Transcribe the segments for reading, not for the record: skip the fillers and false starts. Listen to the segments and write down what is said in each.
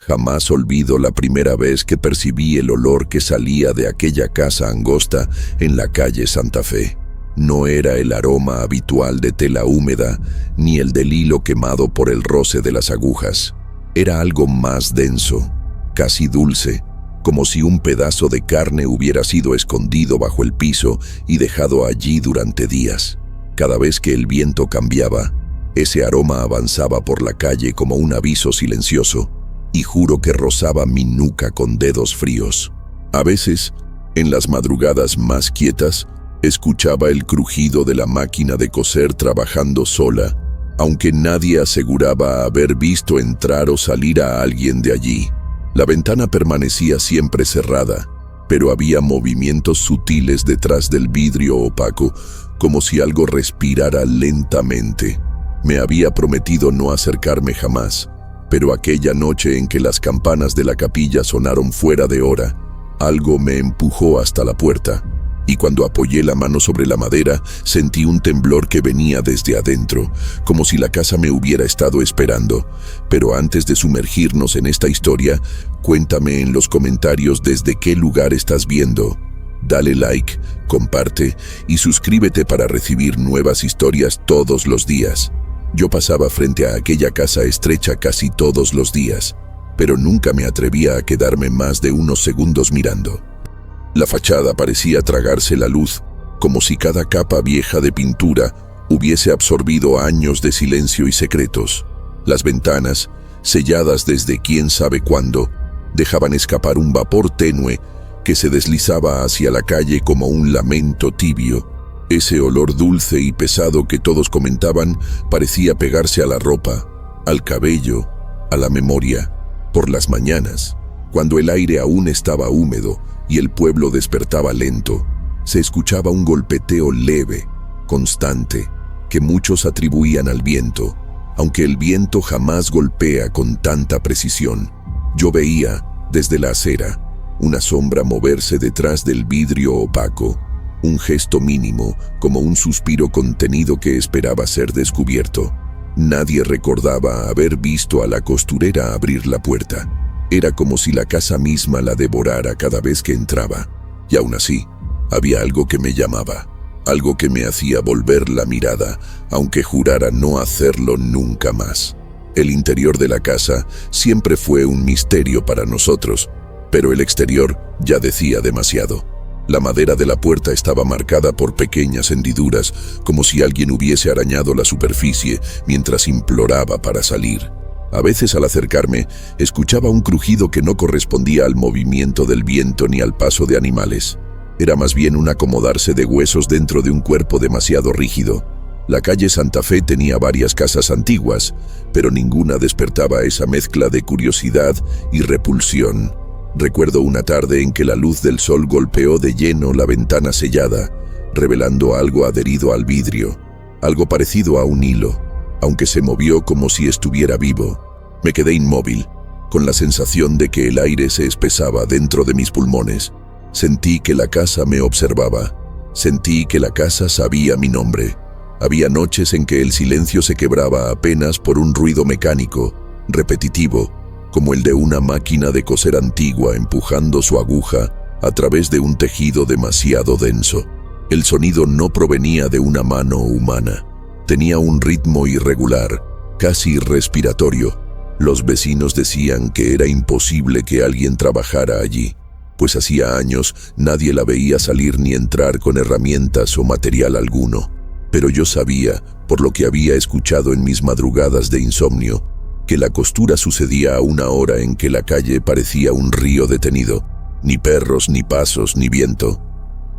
Jamás olvido la primera vez que percibí el olor que salía de aquella casa angosta en la calle Santa Fe. No era el aroma habitual de tela húmeda, ni el del hilo quemado por el roce de las agujas. Era algo más denso, casi dulce, como si un pedazo de carne hubiera sido escondido bajo el piso y dejado allí durante días. Cada vez que el viento cambiaba, ese aroma avanzaba por la calle como un aviso silencioso, y juro que rozaba mi nuca con dedos fríos. A veces, en las madrugadas más quietas, escuchaba el crujido de la máquina de coser trabajando sola, aunque nadie aseguraba haber visto entrar o salir a alguien de allí. La ventana permanecía siempre cerrada, pero había movimientos sutiles detrás del vidrio opaco, como si algo respirara lentamente. Me había prometido no acercarme jamás, pero aquella noche en que las campanas de la capilla sonaron fuera de hora, algo me empujó hasta la puerta, y cuando apoyé la mano sobre la madera, sentí un temblor que venía desde adentro, como si la casa me hubiera estado esperando. Pero antes de sumergirnos en esta historia, cuéntame en los comentarios desde qué lugar estás viendo. Dale like, comparte y suscríbete para recibir nuevas historias todos los días. Yo pasaba frente a aquella casa estrecha casi todos los días, pero nunca me atrevía a quedarme más de unos segundos mirando. La fachada parecía tragarse la luz, como si cada capa vieja de pintura hubiese absorbido años de silencio y secretos. Las ventanas, selladas desde quién sabe cuándo, dejaban escapar un vapor tenue que se deslizaba hacia la calle como un lamento tibio. Ese olor dulce y pesado que todos comentaban parecía pegarse a la ropa, al cabello, a la memoria. Por las mañanas, cuando el aire aún estaba húmedo y el pueblo despertaba lento, se escuchaba un golpeteo leve, constante, que muchos atribuían al viento, aunque el viento jamás golpea con tanta precisión. Yo veía, desde la acera, una sombra moverse detrás del vidrio opaco, un gesto mínimo, como un suspiro contenido que esperaba ser descubierto. Nadie recordaba haber visto a la costurera abrir la puerta. Era como si la casa misma la devorara cada vez que entraba. Y aún así, había algo que me llamaba, algo que me hacía volver la mirada, aunque jurara no hacerlo nunca más. El interior de la casa siempre fue un misterio para nosotros, pero el exterior ya decía demasiado. La madera de la puerta estaba marcada por pequeñas hendiduras, como si alguien hubiese arañado la superficie mientras imploraba para salir. A veces al acercarme, escuchaba un crujido que no correspondía al movimiento del viento ni al paso de animales. Era más bien un acomodarse de huesos dentro de un cuerpo demasiado rígido. La calle Santa Fe tenía varias casas antiguas, pero ninguna despertaba esa mezcla de curiosidad y repulsión. Recuerdo una tarde en que la luz del sol golpeó de lleno la ventana sellada, revelando algo adherido al vidrio, algo parecido a un hilo, aunque se movió como si estuviera vivo. Me quedé inmóvil, con la sensación de que el aire se espesaba dentro de mis pulmones. Sentí que la casa me observaba, sentí que la casa sabía mi nombre. Había noches en que el silencio se quebraba apenas por un ruido mecánico, repetitivo, como el de una máquina de coser antigua empujando su aguja a través de un tejido demasiado denso. El sonido no provenía de una mano humana. Tenía un ritmo irregular, casi respiratorio. Los vecinos decían que era imposible que alguien trabajara allí, pues hacía años nadie la veía salir ni entrar con herramientas o material alguno. Pero yo sabía, por lo que había escuchado en mis madrugadas de insomnio, que la costura sucedía a una hora en que la calle parecía un río detenido. Ni perros, ni pasos, ni viento.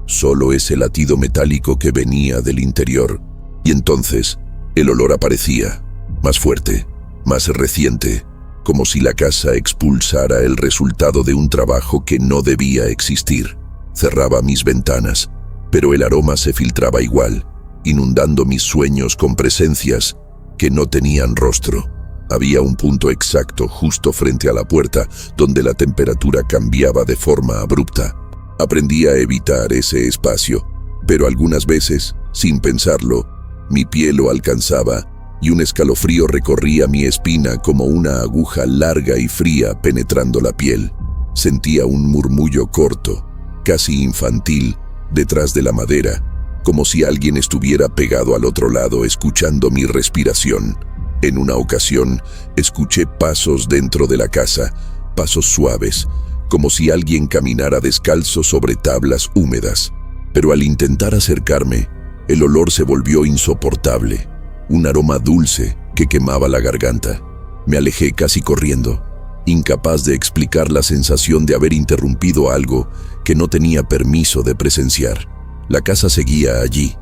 Solo ese latido metálico que venía del interior. Y entonces, el olor aparecía, más fuerte, más reciente, como si la casa expulsara el resultado de un trabajo que no debía existir. Cerraba mis ventanas, pero el aroma se filtraba igual, inundando mis sueños con presencias que no tenían rostro. Había un punto exacto justo frente a la puerta donde la temperatura cambiaba de forma abrupta. Aprendí a evitar ese espacio, pero algunas veces, sin pensarlo, mi pie lo alcanzaba y un escalofrío recorría mi espina como una aguja larga y fría penetrando la piel. Sentía un murmullo corto, casi infantil, detrás de la madera, como si alguien estuviera pegado al otro lado escuchando mi respiración. En una ocasión, escuché pasos dentro de la casa, pasos suaves, como si alguien caminara descalzo sobre tablas húmedas. Pero al intentar acercarme, el olor se volvió insoportable, un aroma dulce que quemaba la garganta. Me alejé casi corriendo, incapaz de explicar la sensación de haber interrumpido algo que no tenía permiso de presenciar. La casa seguía allí,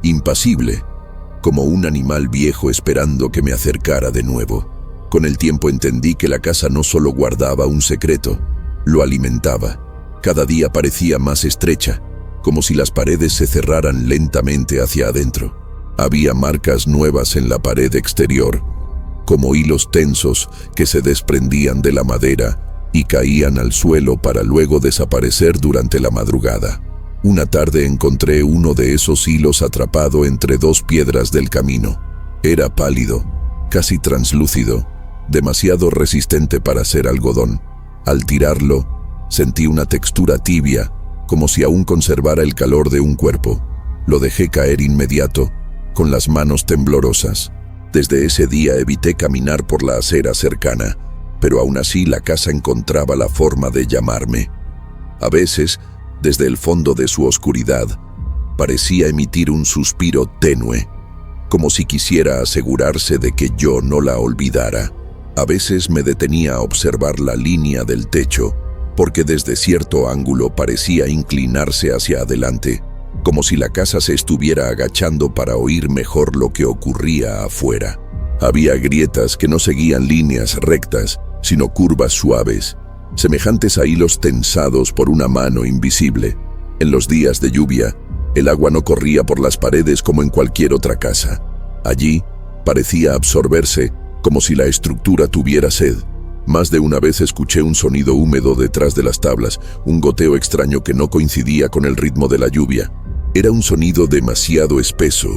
impasible, como un animal viejo esperando que me acercara de nuevo. Con el tiempo entendí que la casa no solo guardaba un secreto, lo alimentaba. Cada día parecía más estrecha, como si las paredes se cerraran lentamente hacia adentro. Había marcas nuevas en la pared exterior, como hilos tensos que se desprendían de la madera y caían al suelo para luego desaparecer durante la madrugada. Una tarde encontré uno de esos hilos atrapado entre dos piedras del camino. Era pálido, casi translúcido, demasiado resistente para ser algodón. Al tirarlo, sentí una textura tibia, como si aún conservara el calor de un cuerpo. Lo dejé caer inmediato, con las manos temblorosas. Desde ese día evité caminar por la acera cercana, pero aún así la casa encontraba la forma de llamarme. A veces, desde el fondo de su oscuridad, parecía emitir un suspiro tenue, como si quisiera asegurarse de que yo no la olvidara. A veces me detenía a observar la línea del techo, porque desde cierto ángulo parecía inclinarse hacia adelante, como si la casa se estuviera agachando para oír mejor lo que ocurría afuera. Había grietas que no seguían líneas rectas, sino curvas suaves, semejantes a hilos tensados por una mano invisible. En los días de lluvia, el agua no corría por las paredes como en cualquier otra casa. Allí, parecía absorberse, como si la estructura tuviera sed. Más de una vez escuché un sonido húmedo detrás de las tablas, un goteo extraño que no coincidía con el ritmo de la lluvia. Era un sonido demasiado espeso,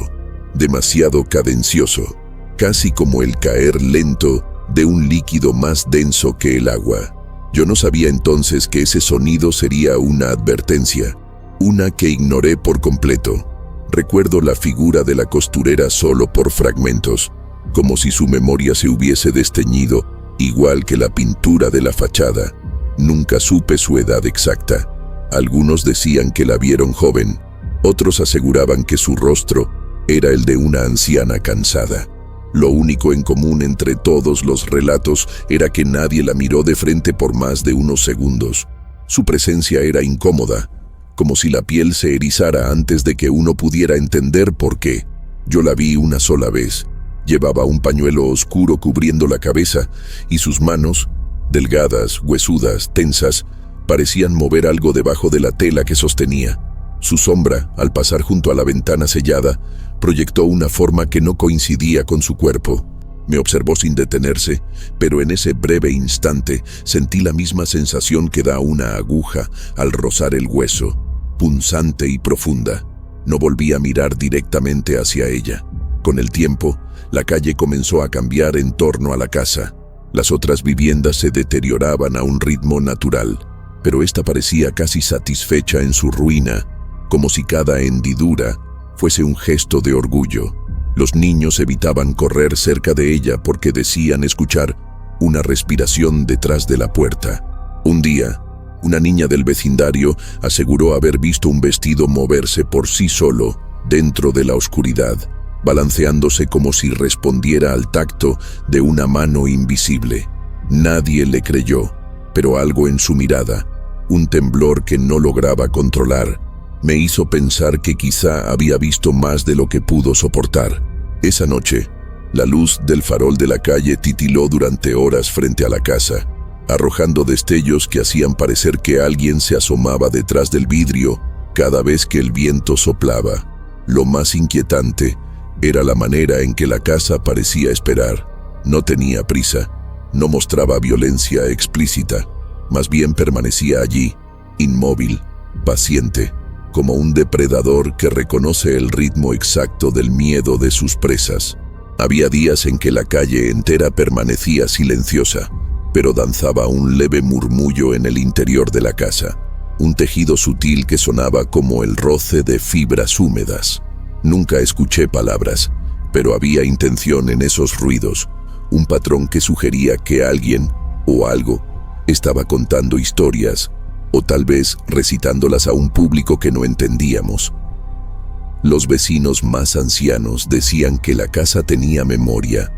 demasiado cadencioso, casi como el caer lento de un líquido más denso que el agua. Yo no sabía entonces que ese sonido sería una advertencia, una que ignoré por completo. Recuerdo la figura de la costurera solo por fragmentos, como si su memoria se hubiese desteñido, igual que la pintura de la fachada. Nunca supe su edad exacta. Algunos decían que la vieron joven, otros aseguraban que su rostro era el de una anciana cansada. Lo único en común entre todos los relatos era que nadie la miró de frente por más de unos segundos. Su presencia era incómoda, como si la piel se erizara antes de que uno pudiera entender por qué. Yo la vi una sola vez. Llevaba un pañuelo oscuro cubriendo la cabeza y sus manos, delgadas, huesudas, tensas, parecían mover algo debajo de la tela que sostenía. Su sombra, al pasar junto a la ventana sellada, proyectó una forma que no coincidía con su cuerpo. Me observó sin detenerse, pero en ese breve instante sentí la misma sensación que da una aguja al rozar el hueso, punzante y profunda. No volví a mirar directamente hacia ella. Con el tiempo, la calle comenzó a cambiar en torno a la casa. Las otras viviendas se deterioraban a un ritmo natural, pero esta parecía casi satisfecha en su ruina, como si cada hendidura fuese un gesto de orgullo. Los niños evitaban correr cerca de ella porque decían escuchar una respiración detrás de la puerta. Un día, una niña del vecindario aseguró haber visto un vestido moverse por sí solo dentro de la oscuridad, balanceándose como si respondiera al tacto de una mano invisible. Nadie le creyó, pero algo en su mirada, un temblor que no lograba controlar, me hizo pensar que quizá había visto más de lo que pudo soportar. Esa noche, la luz del farol de la calle titiló durante horas frente a la casa, arrojando destellos que hacían parecer que alguien se asomaba detrás del vidrio cada vez que el viento soplaba. Lo más inquietante era la manera en que la casa parecía esperar. No tenía prisa, no mostraba violencia explícita, más bien permanecía allí, inmóvil, paciente, como un depredador que reconoce el ritmo exacto del miedo de sus presas. Había días en que la calle entera permanecía silenciosa, pero danzaba un leve murmullo en el interior de la casa, un tejido sutil que sonaba como el roce de fibras húmedas. Nunca escuché palabras, pero había intención en esos ruidos, un patrón que sugería que alguien o algo estaba contando historias, o tal vez recitándolas a un público que no entendíamos. Los vecinos más ancianos decían que la casa tenía memoria,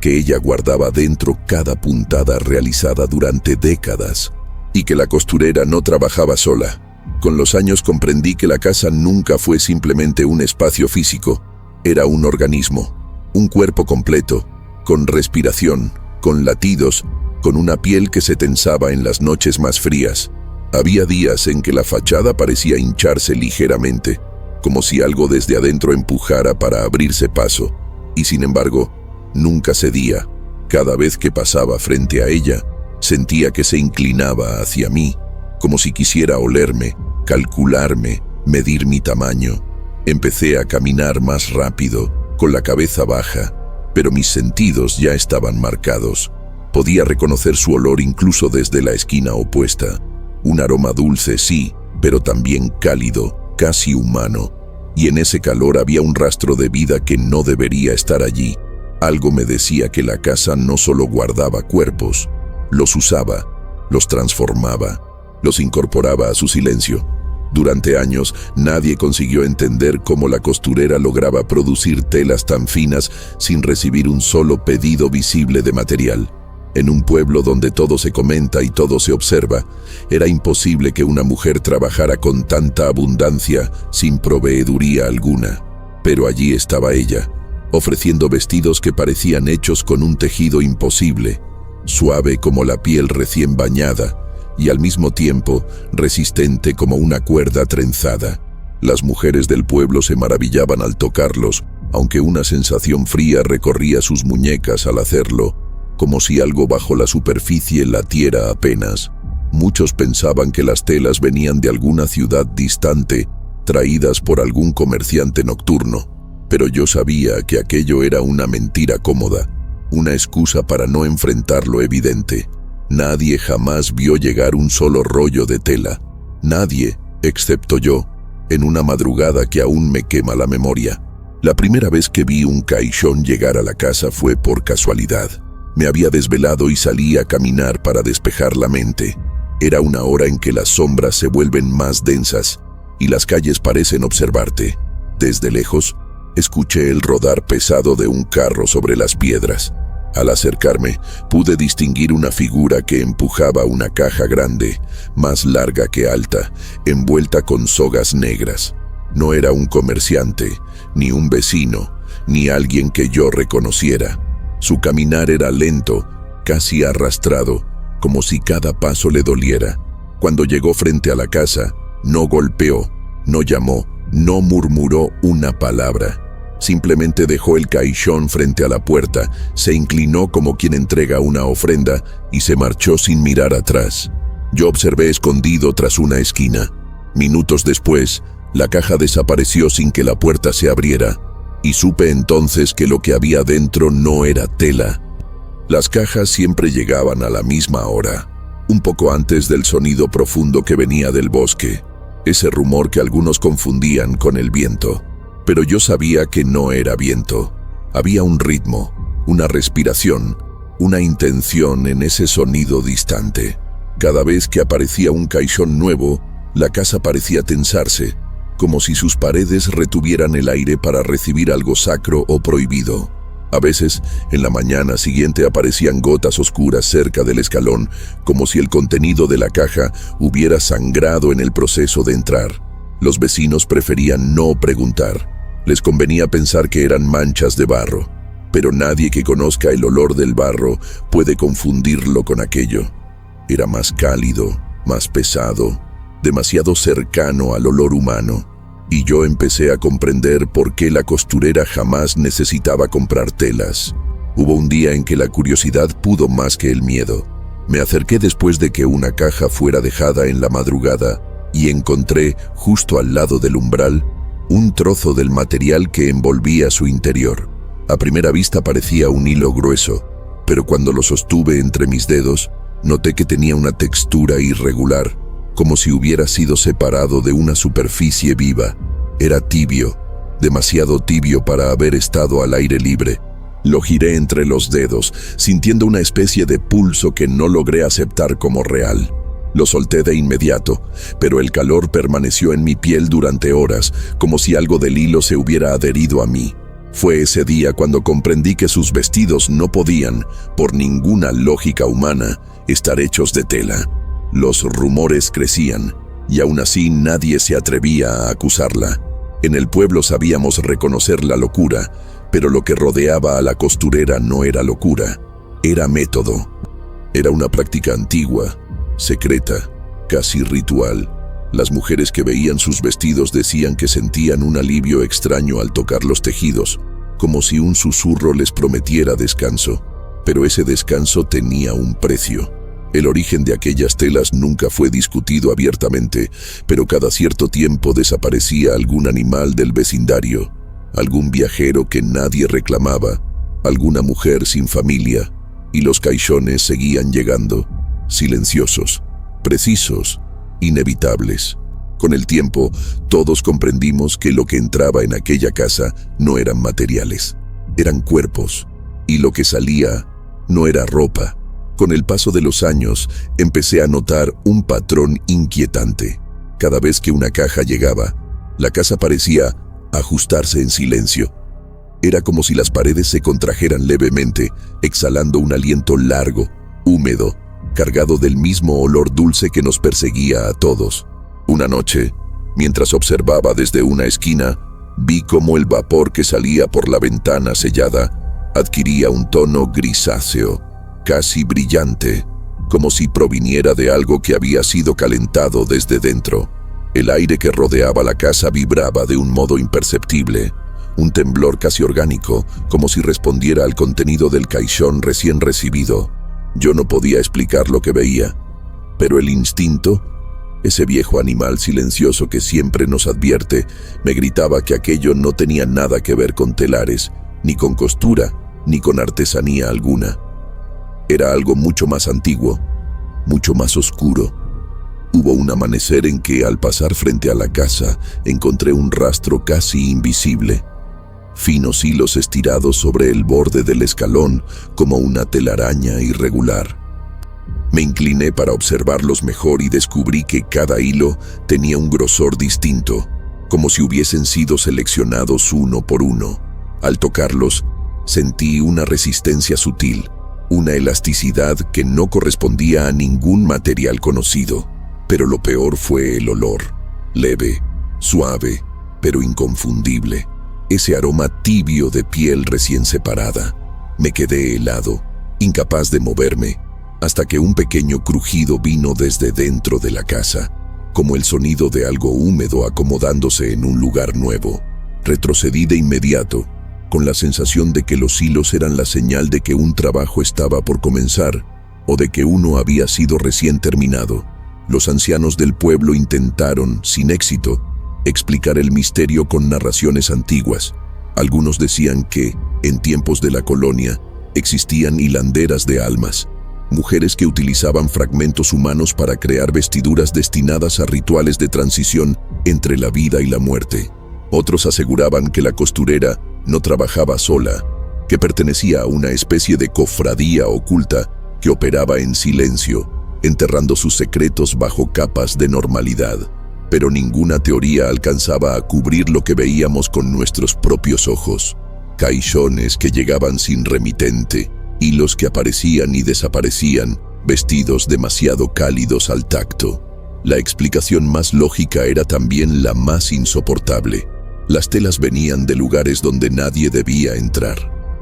que ella guardaba dentro cada puntada realizada durante décadas, y que la costurera no trabajaba sola. Con los años comprendí que la casa nunca fue simplemente un espacio físico, era un organismo, un cuerpo completo, con respiración, con latidos, con una piel que se tensaba en las noches más frías. Había días en que la fachada parecía hincharse ligeramente, como si algo desde adentro empujara para abrirse paso, y sin embargo, nunca cedía. Cada vez que pasaba frente a ella, sentía que se inclinaba hacia mí, como si quisiera olerme, calcularme, medir mi tamaño. Empecé a caminar más rápido, con la cabeza baja, pero mis sentidos ya estaban marcados. Podía reconocer su olor incluso desde la esquina opuesta. Un aroma dulce, sí, pero también cálido, casi humano, y en ese calor había un rastro de vida que no debería estar allí. Algo me decía que la casa no solo guardaba cuerpos, los usaba, los transformaba, los incorporaba a su silencio. Durante años, nadie consiguió entender cómo la costurera lograba producir telas tan finas sin recibir un solo pedido visible de material. En un pueblo donde todo se comenta y todo se observa, era imposible que una mujer trabajara con tanta abundancia sin proveeduría alguna. Pero allí estaba ella, ofreciendo vestidos que parecían hechos con un tejido imposible, suave como la piel recién bañada y al mismo tiempo resistente como una cuerda trenzada. Las mujeres del pueblo se maravillaban al tocarlos, aunque una sensación fría recorría sus muñecas al hacerlo, como si algo bajo la superficie latiera apenas. Muchos pensaban que las telas venían de alguna ciudad distante, traídas por algún comerciante nocturno, pero yo sabía que aquello era una mentira cómoda, una excusa para no enfrentar lo evidente. Nadie jamás vio llegar un solo rollo de tela. Nadie, excepto yo, en una madrugada que aún me quema la memoria. La primera vez que vi un caixón llegar a la casa fue por casualidad. Me había desvelado y salí a caminar para despejar la mente. Era una hora en que las sombras se vuelven más densas y las calles parecen observarte. Desde lejos, escuché el rodar pesado de un carro sobre las piedras. Al acercarme, pude distinguir una figura que empujaba una caja grande, más larga que alta, envuelta con sogas negras. No era un comerciante, ni un vecino, ni alguien que yo reconociera. Su caminar era lento, casi arrastrado, como si cada paso le doliera. Cuando llegó frente a la casa, no golpeó, no llamó, no murmuró una palabra. Simplemente dejó el caixón frente a la puerta, se inclinó como quien entrega una ofrenda y se marchó sin mirar atrás. Yo observé escondido tras una esquina. Minutos después, la caja desapareció sin que la puerta se abriera, y supe entonces que lo que había dentro no era tela. Las cajas siempre llegaban a la misma hora, un poco antes del sonido profundo que venía del bosque, ese rumor que algunos confundían con el viento. Pero yo sabía que no era viento. Había un ritmo, una respiración, una intención en ese sonido distante. Cada vez que aparecía un caixón nuevo, la casa parecía tensarse, como si sus paredes retuvieran el aire para recibir algo sacro o prohibido. A veces, en la mañana siguiente aparecían gotas oscuras cerca del escalón, como si el contenido de la caja hubiera sangrado en el proceso de entrar. Los vecinos preferían no preguntar. Les convenía pensar que eran manchas de barro, pero nadie que conozca el olor del barro puede confundirlo con aquello. Era más cálido, más pesado, demasiado cercano al olor humano, y yo empecé a comprender por qué la costurera jamás necesitaba comprar telas. Hubo un día en que la curiosidad pudo más que el miedo. Me acerqué después de que una caja fuera dejada en la madrugada y encontré, justo al lado del umbral, un trozo del material que envolvía su interior. A primera vista parecía un hilo grueso, pero cuando lo sostuve entre mis dedos, noté que tenía una textura irregular, como si hubiera sido separado de una superficie viva. Era tibio, demasiado tibio para haber estado al aire libre. Lo giré entre los dedos, sintiendo una especie de pulso que no logré aceptar como real. Lo solté de inmediato, pero el calor permaneció en mi piel durante horas, como si algo del hilo se hubiera adherido a mí. Fue ese día cuando comprendí que sus vestidos no podían, por ninguna lógica humana, estar hechos de tela. Los rumores crecían, y aún así nadie se atrevía a acusarla. En el pueblo sabíamos reconocer la locura, pero lo que rodeaba a la costurera no era locura, era método. Era una práctica antigua, secreta, casi ritual. Las mujeres que veían sus vestidos decían que sentían un alivio extraño al tocar los tejidos, como si un susurro les prometiera descanso. Pero ese descanso tenía un precio. El origen de aquellas telas nunca fue discutido abiertamente, pero cada cierto tiempo desaparecía algún animal del vecindario, algún viajero que nadie reclamaba, alguna mujer sin familia, y los caixones seguían llegando, silenciosos, precisos, inevitables. Con el tiempo, todos comprendimos que lo que entraba en aquella casa no eran materiales, eran cuerpos, y lo que salía no era ropa. Con el paso de los años, empecé a notar un patrón inquietante. Cada vez que una caja llegaba, la casa parecía ajustarse en silencio. Era como si las paredes se contrajeran levemente, exhalando un aliento largo, húmedo, cargado del mismo olor dulce que nos perseguía a todos. Una noche, mientras observaba desde una esquina, vi cómo el vapor que salía por la ventana sellada adquiría un tono grisáceo, casi brillante, como si proviniera de algo que había sido calentado desde dentro. El aire que rodeaba la casa vibraba de un modo imperceptible, un temblor casi orgánico, como si respondiera al contenido del caixón recién recibido. Yo no podía explicar lo que veía, pero el instinto, ese viejo animal silencioso que siempre nos advierte, me gritaba que aquello no tenía nada que ver con telares, ni con costura, ni con artesanía alguna. Era algo mucho más antiguo, mucho más oscuro. Hubo un amanecer en que, al pasar frente a la casa, encontré un rastro casi invisible. Finos hilos estirados sobre el borde del escalón como una telaraña irregular. Me incliné para observarlos mejor y descubrí que cada hilo tenía un grosor distinto, como si hubiesen sido seleccionados uno por uno. Al tocarlos, sentí una resistencia sutil, una elasticidad que no correspondía a ningún material conocido. Pero lo peor fue el olor, leve, suave, pero inconfundible. Ese aroma tibio de piel recién separada. Me quedé helado, incapaz de moverme, hasta que un pequeño crujido vino desde dentro de la casa, como el sonido de algo húmedo acomodándose en un lugar nuevo. Retrocedí de inmediato, con la sensación de que los hilos eran la señal de que un trabajo estaba por comenzar, o de que uno había sido recién terminado. Los ancianos del pueblo intentaron, sin éxito, explicar el misterio con narraciones antiguas. Algunos decían que, en tiempos de la colonia, existían hilanderas de almas, mujeres que utilizaban fragmentos humanos para crear vestiduras destinadas a rituales de transición entre la vida y la muerte. Otros aseguraban que la costurera no trabajaba sola, que pertenecía a una especie de cofradía oculta que operaba en silencio, enterrando sus secretos bajo capas de normalidad. Pero ninguna teoría alcanzaba a cubrir lo que veíamos con nuestros propios ojos. Caixones que llegaban sin remitente, hilos que aparecían y desaparecían, vestidos demasiado cálidos al tacto. La explicación más lógica era también la más insoportable. Las telas venían de lugares donde nadie debía entrar,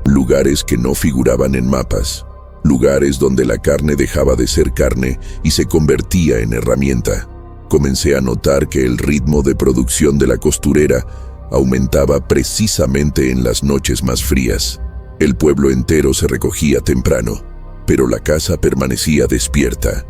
lugares que no figuraban en mapas, lugares donde la carne dejaba de ser carne y se convertía en herramienta. Comencé a notar que el ritmo de producción de la costurera aumentaba precisamente en las noches más frías. El pueblo entero se recogía temprano, pero la casa permanecía despierta,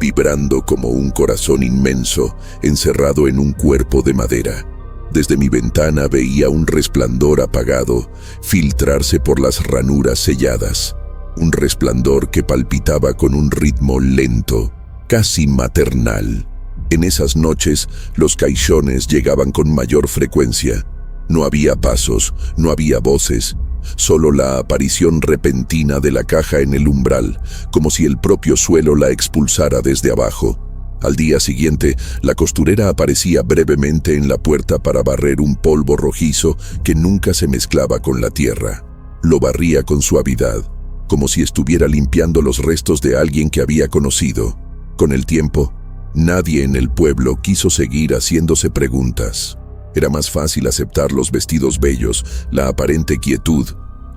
vibrando como un corazón inmenso encerrado en un cuerpo de madera. Desde mi ventana veía un resplandor apagado filtrarse por las ranuras selladas, un resplandor que palpitaba con un ritmo lento, casi maternal. En esas noches, los caixones llegaban con mayor frecuencia. No había pasos, no había voces, solo la aparición repentina de la caja en el umbral, como si el propio suelo la expulsara desde abajo. Al día siguiente, la costurera aparecía brevemente en la puerta para barrer un polvo rojizo que nunca se mezclaba con la tierra. Lo barría con suavidad, como si estuviera limpiando los restos de alguien que había conocido. Con el tiempo, nadie en el pueblo quiso seguir haciéndose preguntas. Era más fácil aceptar los vestidos bellos, la aparente quietud,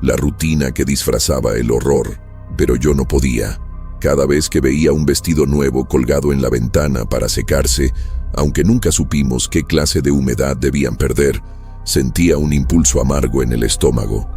la rutina que disfrazaba el horror. Pero yo no podía. Cada vez que veía un vestido nuevo colgado en la ventana para secarse, aunque nunca supimos qué clase de humedad debían perder, sentía un impulso amargo en el estómago.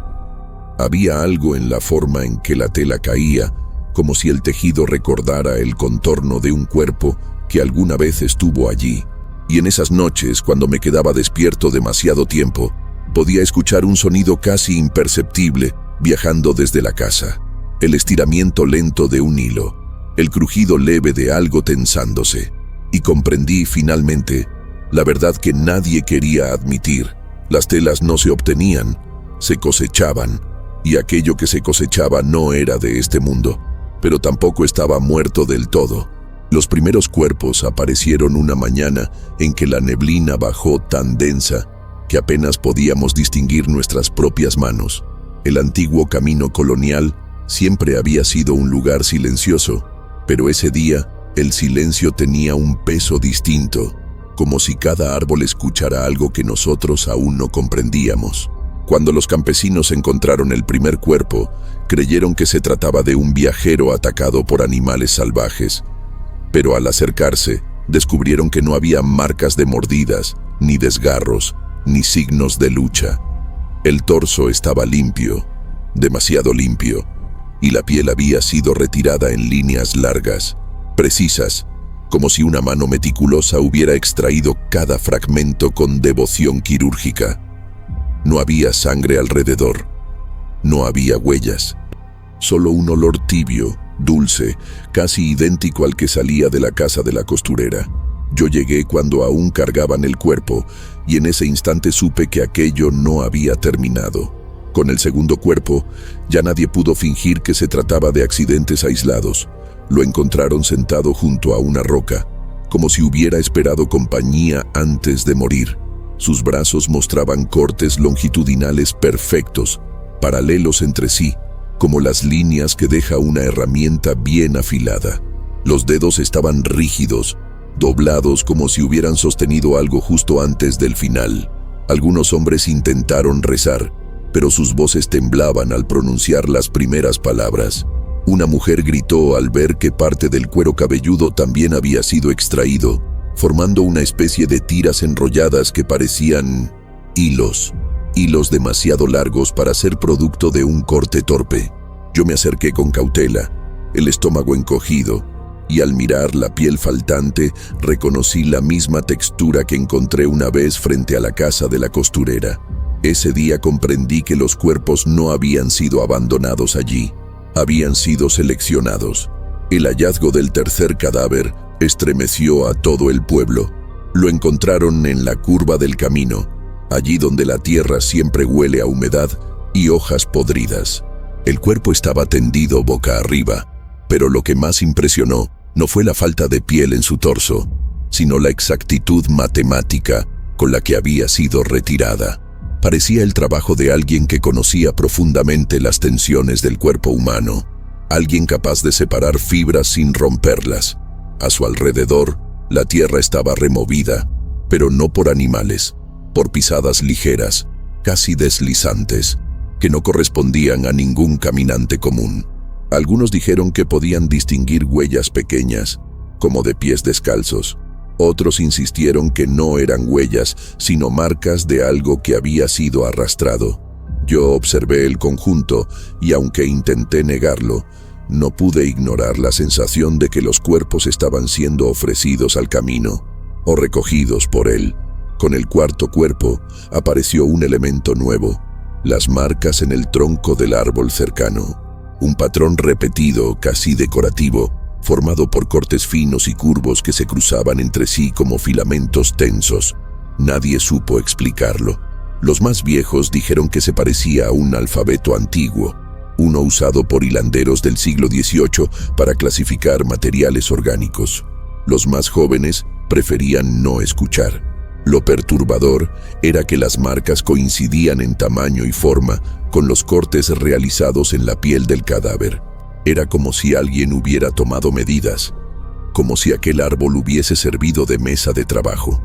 Había algo en la forma en que la tela caía, como si el tejido recordara el contorno de un cuerpo que alguna vez estuvo allí. Y en esas noches, cuando me quedaba despierto demasiado tiempo, podía escuchar un sonido casi imperceptible viajando desde la casa. El estiramiento lento de un hilo, el crujido leve de algo tensándose. Y comprendí finalmente la verdad que nadie quería admitir. Las telas no se obtenían, se cosechaban, y aquello que se cosechaba no era de este mundo, pero tampoco estaba muerto del todo. Los primeros cuerpos aparecieron una mañana en que la neblina bajó tan densa que apenas podíamos distinguir nuestras propias manos. El antiguo camino colonial siempre había sido un lugar silencioso, pero ese día el silencio tenía un peso distinto, como si cada árbol escuchara algo que nosotros aún no comprendíamos. Cuando los campesinos encontraron el primer cuerpo, creyeron que se trataba de un viajero atacado por animales salvajes, pero al acercarse, descubrieron que no había marcas de mordidas, ni desgarros, ni signos de lucha. El torso estaba limpio, demasiado limpio, y la piel había sido retirada en líneas largas, precisas, como si una mano meticulosa hubiera extraído cada fragmento con devoción quirúrgica. No había sangre alrededor, no había huellas, solo un olor tibio, dulce, casi idéntico al que salía de la casa de la costurera. Yo llegué cuando aún cargaban el cuerpo, y en ese instante supe que aquello no había terminado. Con el segundo cuerpo, ya nadie pudo fingir que se trataba de accidentes aislados. Lo encontraron sentado junto a una roca, como si hubiera esperado compañía antes de morir. Sus brazos mostraban cortes longitudinales perfectos, paralelos entre sí, como las líneas que deja una herramienta bien afilada. Los dedos estaban rígidos, doblados como si hubieran sostenido algo justo antes del final. Algunos hombres intentaron rezar, pero sus voces temblaban al pronunciar las primeras palabras. Una mujer gritó al ver que parte del cuero cabelludo también había sido extraído, formando una especie de tiras enrolladas que parecían hilos demasiado largos para ser producto de un corte torpe. Yo me acerqué con cautela, el estómago encogido, y al mirar la piel faltante, reconocí la misma textura que encontré una vez frente a la casa de la costurera. Ese día comprendí que los cuerpos no habían sido abandonados allí, habían sido seleccionados. El hallazgo del tercer cadáver estremeció a todo el pueblo. Lo encontraron en la curva del camino, allí donde la tierra siempre huele a humedad y hojas podridas. El cuerpo estaba tendido boca arriba, pero lo que más impresionó no fue la falta de piel en su torso, sino la exactitud matemática con la que había sido retirada. Parecía el trabajo de alguien que conocía profundamente las tensiones del cuerpo humano, alguien capaz de separar fibras sin romperlas. A su alrededor, la tierra estaba removida, pero no por animales, por pisadas ligeras, casi deslizantes, que no correspondían a ningún caminante común. Algunos dijeron que podían distinguir huellas pequeñas, como de pies descalzos. Otros insistieron que no eran huellas, sino marcas de algo que había sido arrastrado. Yo observé el conjunto y, aunque intenté negarlo, no pude ignorar la sensación de que los cuerpos estaban siendo ofrecidos al camino, o recogidos por él, Con el cuarto cuerpo apareció un elemento nuevo, las marcas en el tronco del árbol cercano. Un patrón repetido, casi decorativo, formado por cortes finos y curvos que se cruzaban entre sí como filamentos tensos. Nadie supo explicarlo. Los más viejos dijeron que se parecía a un alfabeto antiguo, uno usado por hilanderos del siglo XVIII para clasificar materiales orgánicos. Los más jóvenes preferían no escuchar. Lo perturbador era que las marcas coincidían en tamaño y forma con los cortes realizados en la piel del cadáver. Era como si alguien hubiera tomado medidas, como si aquel árbol hubiese servido de mesa de trabajo.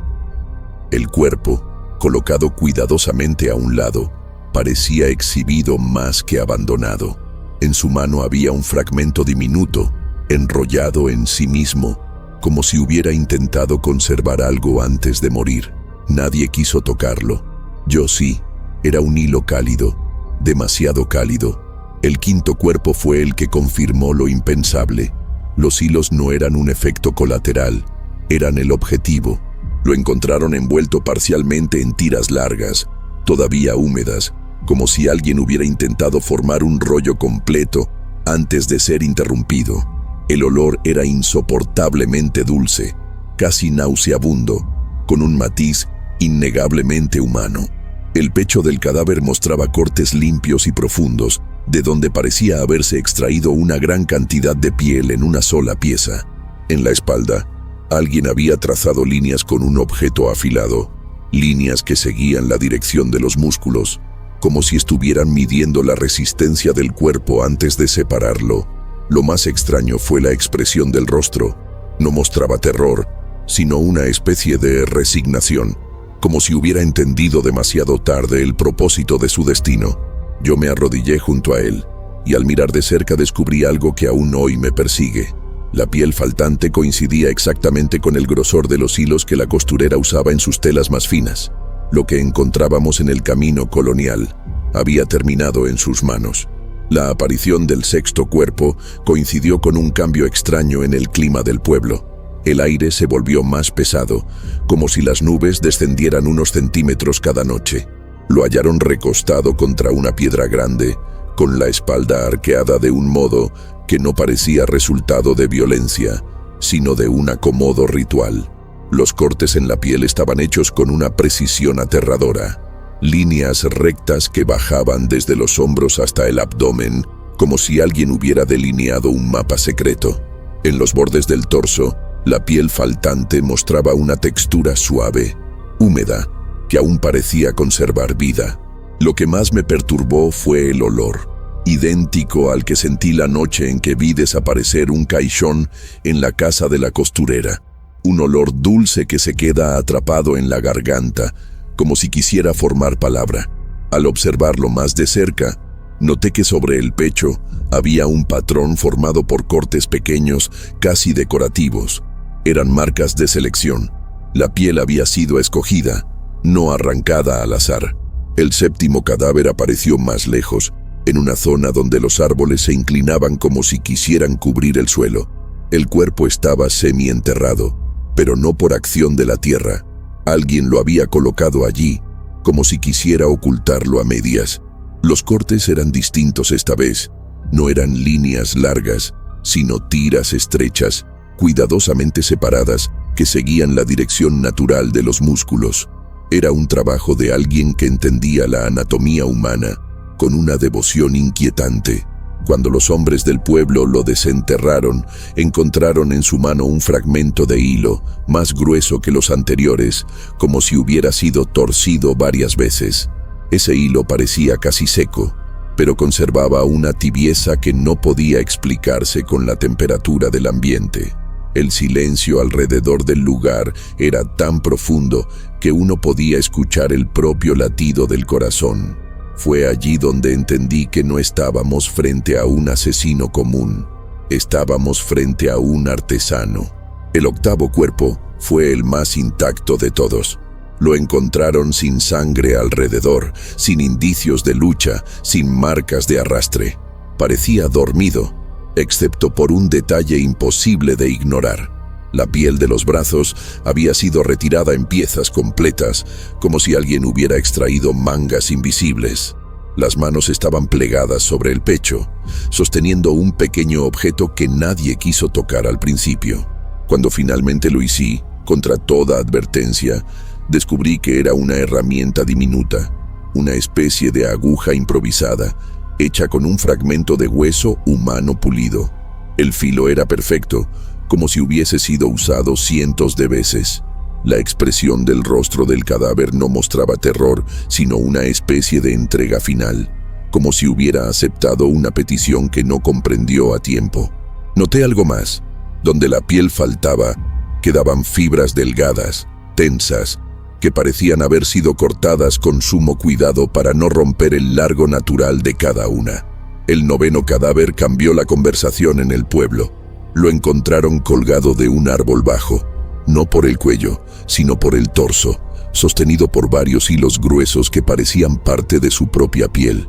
El cuerpo, colocado cuidadosamente a un lado, parecía exhibido más que abandonado. En su mano había un fragmento diminuto, enrollado en sí mismo, como si hubiera intentado conservar algo antes de morir. Nadie quiso tocarlo. Yo sí. Era un hilo cálido, demasiado cálido. El quinto cuerpo fue el que confirmó lo impensable. Los hilos no eran un efecto colateral, eran el objetivo. Lo encontraron envuelto parcialmente en tiras largas, todavía húmedas, como si alguien hubiera intentado formar un rollo completo antes de ser interrumpido. El olor era insoportablemente dulce, casi nauseabundo, con un matiz innegablemente humano. El pecho del cadáver mostraba cortes limpios y profundos, de donde parecía haberse extraído una gran cantidad de piel en una sola pieza. En la espalda, alguien había trazado líneas con un objeto afilado, líneas que seguían la dirección de los músculos, como si estuvieran midiendo la resistencia del cuerpo antes de separarlo. Lo más extraño fue la expresión del rostro. No mostraba terror, sino una especie de resignación, como si hubiera entendido demasiado tarde el propósito de su destino. Yo me arrodillé junto a él, y al mirar de cerca descubrí algo que aún hoy me persigue. La piel faltante coincidía exactamente con el grosor de los hilos que la costurera usaba en sus telas más finas. Lo que encontrábamos en el camino colonial había terminado en sus manos. La aparición del sexto cuerpo coincidió con un cambio extraño en el clima del pueblo. El aire se volvió más pesado, como si las nubes descendieran unos centímetros cada noche. Lo hallaron recostado contra una piedra grande, con la espalda arqueada de un modo que no parecía resultado de violencia, sino de un acomodo ritual. Los cortes en la piel estaban hechos con una precisión aterradora. Líneas rectas que bajaban desde los hombros hasta el abdomen, como si alguien hubiera delineado un mapa secreto. En los bordes del torso, la piel faltante mostraba una textura suave, húmeda, que aún parecía conservar vida. Lo que más me perturbó fue el olor, idéntico al que sentí la noche en que vi desaparecer un caixón en la casa de la costurera. Un olor dulce que se queda atrapado en la garganta, como si quisiera formar palabra. Al observarlo más de cerca, noté que sobre el pecho había un patrón formado por cortes pequeños, casi decorativos. Eran marcas de selección. La piel había sido escogida, no arrancada al azar. El séptimo cadáver apareció más lejos, en una zona donde los árboles se inclinaban como si quisieran cubrir el suelo. El cuerpo estaba semienterrado, pero no por acción de la tierra. Alguien lo había colocado allí, como si quisiera ocultarlo a medias. Los cortes eran distintos esta vez. No eran líneas largas, sino tiras estrechas, cuidadosamente separadas, que seguían la dirección natural de los músculos. Era un trabajo de alguien que entendía la anatomía humana con una devoción inquietante. Cuando los hombres del pueblo lo desenterraron, encontraron en su mano un fragmento de hilo, más grueso que los anteriores, como si hubiera sido torcido varias veces. Ese hilo parecía casi seco, pero conservaba una tibieza que no podía explicarse con la temperatura del ambiente. El silencio alrededor del lugar era tan profundo que uno podía escuchar el propio latido del corazón. Fue allí donde entendí que no estábamos frente a un asesino común, estábamos frente a un artesano. El octavo cuerpo fue el más intacto de todos. Lo encontraron sin sangre alrededor, sin indicios de lucha, sin marcas de arrastre. Parecía dormido, excepto por un detalle imposible de ignorar. La piel de los brazos había sido retirada en piezas completas, como si alguien hubiera extraído mangas invisibles. Las manos estaban plegadas sobre el pecho, sosteniendo un pequeño objeto que nadie quiso tocar al principio. Cuando finalmente lo hice, contra toda advertencia, descubrí que era una herramienta diminuta, una especie de aguja improvisada, hecha con un fragmento de hueso humano pulido. El filo era perfecto, como si hubiese sido usado cientos de veces. La expresión del rostro del cadáver no mostraba terror, sino una especie de entrega final, como si hubiera aceptado una petición que no comprendió a tiempo. Noté algo más. Donde la piel faltaba, quedaban fibras delgadas, tensas, que parecían haber sido cortadas con sumo cuidado para no romper el largo natural de cada una. El 9º cadáver cambió la conversación en el pueblo. Lo encontraron colgado de un árbol bajo, no por el cuello, sino por el torso, sostenido por varios hilos gruesos que parecían parte de su propia piel.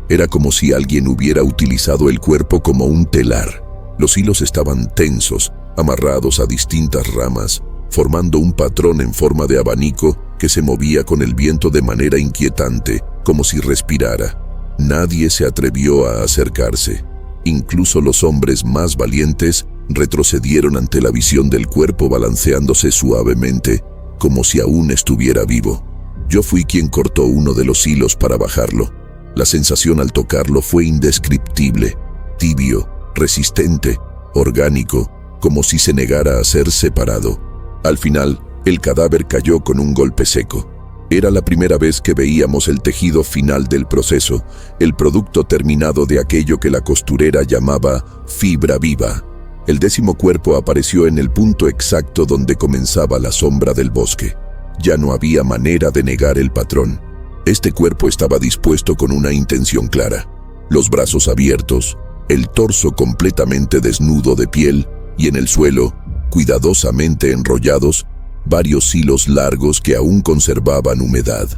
Era como si alguien hubiera utilizado el cuerpo como un telar. Los hilos estaban tensos, amarrados a distintas ramas, formando un patrón en forma de abanico que se movía con el viento de manera inquietante, como si respirara. Nadie se atrevió a acercarse. Incluso los hombres más valientes retrocedieron ante la visión del cuerpo balanceándose suavemente, como si aún estuviera vivo. Yo fui quien cortó uno de los hilos para bajarlo. La sensación al tocarlo fue indescriptible, tibio, resistente, orgánico, como si se negara a ser separado. Al final, el cadáver cayó con un golpe seco. Era la primera vez que veíamos el tejido final del proceso, el producto terminado de aquello que la costurera llamaba fibra viva. El 10º cuerpo apareció en el punto exacto donde comenzaba la sombra del bosque. Ya no había manera de negar el patrón. Este cuerpo estaba dispuesto con una intención clara. Los brazos abiertos, el torso completamente desnudo de piel y en el suelo, cuidadosamente enrollados, varios hilos largos que aún conservaban humedad.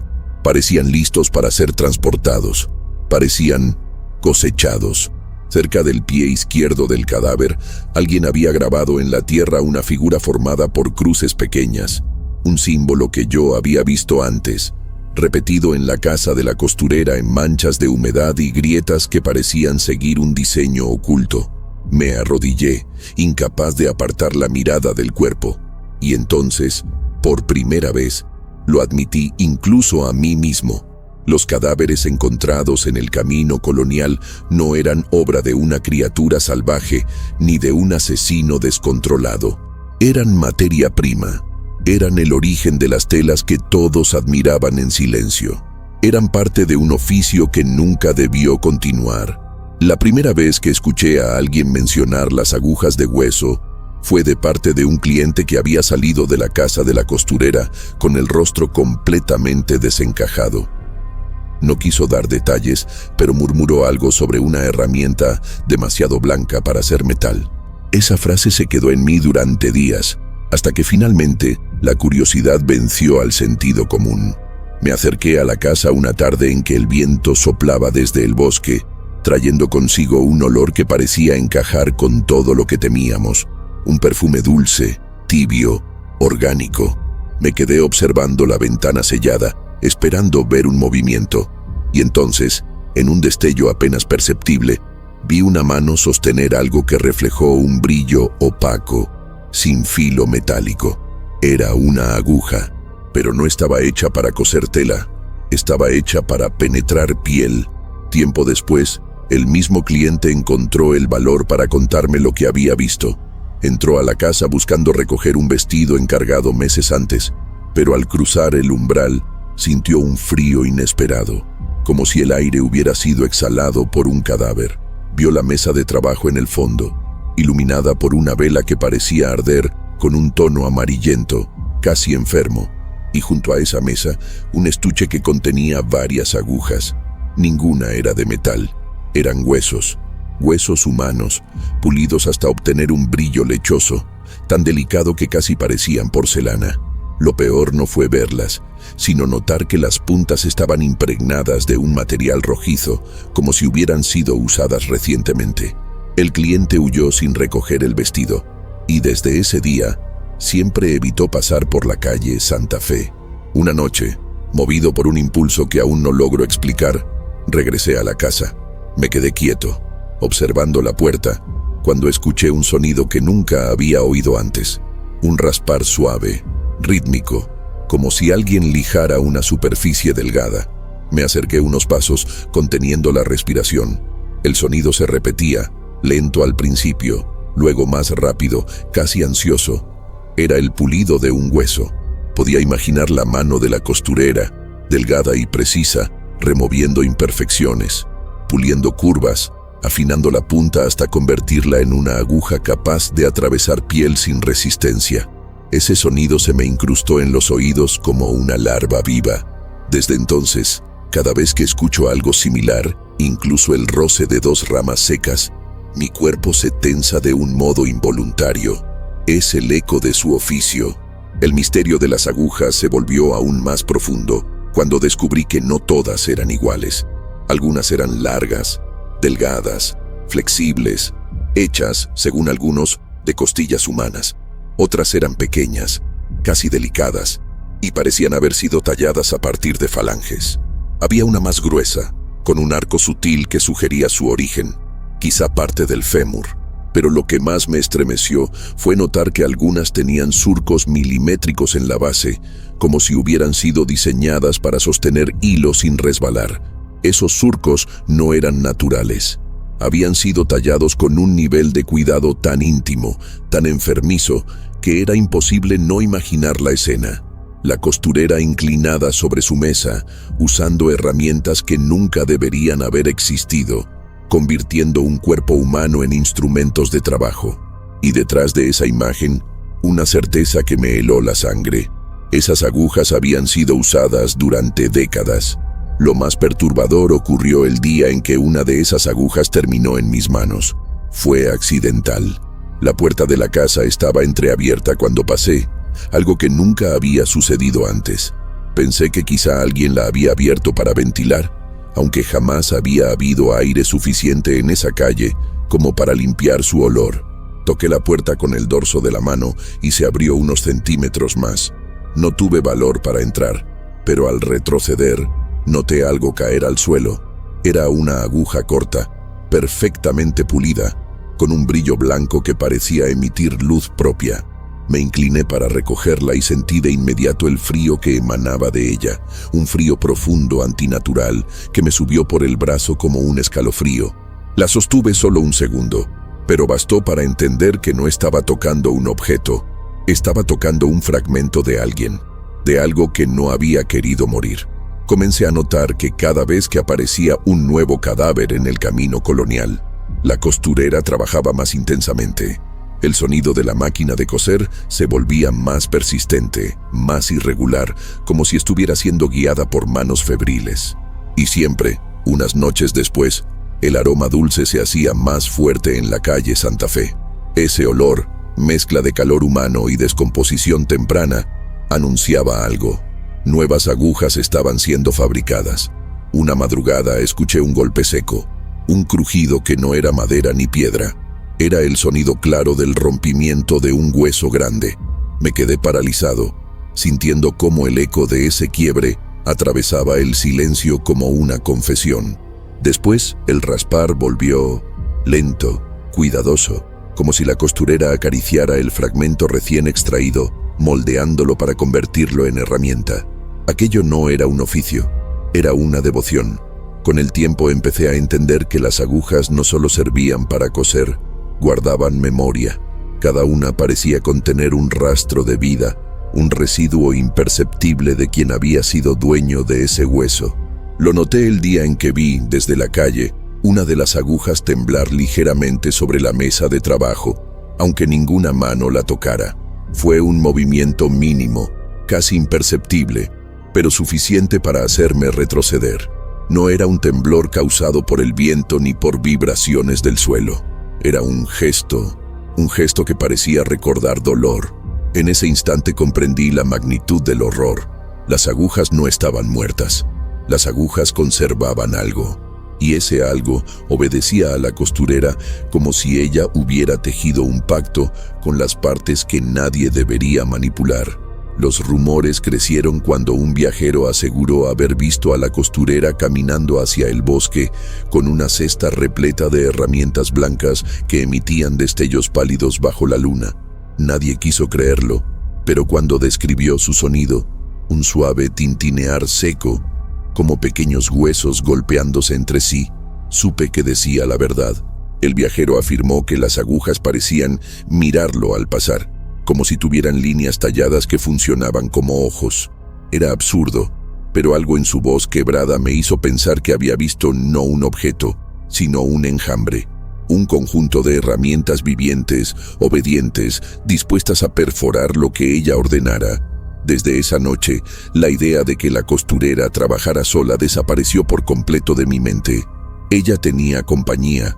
Parecían listos para ser transportados. Parecían cosechados. Cerca del pie izquierdo del cadáver, alguien había grabado en la tierra una figura formada por cruces pequeñas, un símbolo que yo había visto antes, repetido en la casa de la costurera en manchas de humedad y grietas que parecían seguir un diseño oculto. Me arrodillé, incapaz de apartar la mirada del cuerpo, y entonces, por primera vez, lo admití incluso a mí mismo. Los cadáveres encontrados en el camino colonial no eran obra de una criatura salvaje ni de un asesino descontrolado. Eran materia prima. Eran el origen de las telas que todos admiraban en silencio. Eran parte de un oficio que nunca debió continuar. La primera vez que escuché a alguien mencionar las agujas de hueso fue de parte de un cliente que había salido de la casa de la costurera con el rostro completamente desencajado. No quiso dar detalles, pero murmuró algo sobre una herramienta demasiado blanca para ser metal. Esa frase se quedó en mí durante días, hasta que finalmente la curiosidad venció al sentido común. Me acerqué a la casa una tarde en que el viento soplaba desde el bosque, trayendo consigo un olor que parecía encajar con todo lo que temíamos. Un perfume dulce, tibio, orgánico. Me quedé observando la ventana sellada, esperando ver un movimiento. Y entonces, en un destello apenas perceptible, vi una mano sostener algo que reflejó un brillo opaco, sin filo metálico. Era una aguja, pero no estaba hecha para coser tela. Estaba hecha para penetrar piel. Tiempo después, el mismo cliente encontró el valor para contarme lo que había visto. Entró a la casa buscando recoger un vestido encargado meses antes, pero al cruzar el umbral, sintió un frío inesperado, como si el aire hubiera sido exhalado por un cadáver. Vio la mesa de trabajo en el fondo, iluminada por una vela que parecía arder con un tono amarillento, casi enfermo, y junto a esa mesa, un estuche que contenía varias agujas. Ninguna era de metal. Eran huesos humanos, pulidos hasta obtener un brillo lechoso, tan delicado que casi parecían porcelana. Lo peor no fue verlas, sino notar que las puntas estaban impregnadas de un material rojizo, como si hubieran sido usadas recientemente. El cliente huyó sin recoger el vestido. y desde ese día siempre evitó pasar por la calle Santa Fe. Una noche, movido por un impulso que aún no logro explicar, regresé a la casa. Me quedé quieto, observando la puerta, cuando escuché un sonido que nunca había oído antes. Un raspar suave, rítmico, como si alguien lijara una superficie delgada. Me acerqué unos pasos, conteniendo la respiración. El sonido se repetía, lento al principio, luego más rápido, casi ansioso. Era el pulido de un hueso. Podía imaginar la mano de la costurera, delgada y precisa, removiendo imperfecciones, puliendo curvas, afinando la punta hasta convertirla en una aguja capaz de atravesar piel sin resistencia. Ese sonido se me incrustó en los oídos como una larva viva. Desde entonces, cada vez que escucho algo similar, incluso el roce de dos ramas secas, mi cuerpo se tensa de un modo involuntario. Es el eco de su oficio. El misterio de las agujas se volvió aún más profundo cuando descubrí que no todas eran iguales. Algunas eran largas, delgadas, flexibles, hechas, según algunos, de costillas humanas. Otras eran pequeñas, casi delicadas, y parecían haber sido talladas a partir de falanges. Había una más gruesa, con un arco sutil que sugería su origen, quizá parte del fémur. Pero lo que más me estremeció fue notar que algunas tenían surcos milimétricos en la base, como si hubieran sido diseñadas para sostener hilos sin resbalar. Esos surcos no eran naturales. Habían sido tallados con un nivel de cuidado tan íntimo, tan enfermizo, que era imposible no imaginar la escena. La costurera inclinada sobre su mesa, usando herramientas que nunca deberían haber existido, convirtiendo un cuerpo humano en instrumentos de trabajo. Y detrás de esa imagen, una certeza que me heló la sangre. Esas agujas habían sido usadas durante décadas. Lo más perturbador ocurrió el día en que una de esas agujas terminó en mis manos. Fue accidental. La puerta de la casa estaba entreabierta cuando pasé, algo que nunca había sucedido antes. Pensé que quizá alguien la había abierto para ventilar, aunque jamás había habido aire suficiente en esa calle como para limpiar su olor. Toqué la puerta con el dorso de la mano y se abrió unos centímetros más. No tuve valor para entrar, pero al retroceder, noté algo caer al suelo. Era una aguja corta, perfectamente pulida, con un brillo blanco que parecía emitir luz propia. Me incliné para recogerla y sentí de inmediato el frío que emanaba de ella, un frío profundo, antinatural, que me subió por el brazo como un escalofrío. La sostuve solo un segundo, pero bastó para entender que no estaba tocando un objeto, estaba tocando un fragmento de alguien, de algo que no había querido morir. Comencé a notar que cada vez que aparecía un nuevo cadáver en el camino colonial, la costurera trabajaba más intensamente. El sonido de la máquina de coser se volvía más persistente, más irregular, como si estuviera siendo guiada por manos febriles. Y siempre, unas noches después, el aroma dulce se hacía más fuerte en la calle Santa Fe. Ese olor, mezcla de calor humano y descomposición temprana, anunciaba algo. Nuevas agujas estaban siendo fabricadas. Una madrugada escuché un golpe seco, un crujido que no era madera ni piedra. Era el sonido claro del rompimiento de un hueso grande. Me quedé paralizado, sintiendo cómo el eco de ese quiebre atravesaba el silencio como una confesión. Después, el raspar volvió lento, cuidadoso, como si la costurera acariciara el fragmento recién extraído, moldeándolo para convertirlo en herramienta. Aquello no era un oficio, era una devoción. Con el tiempo empecé a entender que las agujas no solo servían para coser, guardaban memoria. Cada una parecía contener un rastro de vida, un residuo imperceptible de quien había sido dueño de ese hueso. Lo noté el día en que vi, desde la calle, una de las agujas temblar ligeramente sobre la mesa de trabajo, aunque ninguna mano la tocara. Fue un movimiento mínimo, casi imperceptible, pero suficiente para hacerme retroceder. No era un temblor causado por el viento ni por vibraciones del suelo. Era un gesto que parecía recordar dolor. En ese instante comprendí la magnitud del horror. Las agujas no estaban muertas. Las agujas conservaban algo. y ese algo obedecía a la costurera como si ella hubiera tejido un pacto con las partes que nadie debería manipular. Los rumores crecieron cuando un viajero aseguró haber visto a la costurera caminando hacia el bosque con una cesta repleta de herramientas blancas que emitían destellos pálidos bajo la luna. Nadie quiso creerlo, pero cuando describió su sonido, un suave tintinear seco, como pequeños huesos golpeándose entre sí, supe que decía la verdad. El viajero afirmó que las agujas parecían mirarlo al pasar, como si tuvieran líneas talladas que funcionaban como ojos. Era absurdo, pero algo en su voz quebrada me hizo pensar que había visto no un objeto, sino un enjambre, un conjunto de herramientas vivientes, obedientes, dispuestas a perforar lo que ella ordenara. Desde esa noche, la idea de que la costurera trabajara sola desapareció por completo de mi mente. Ella tenía compañía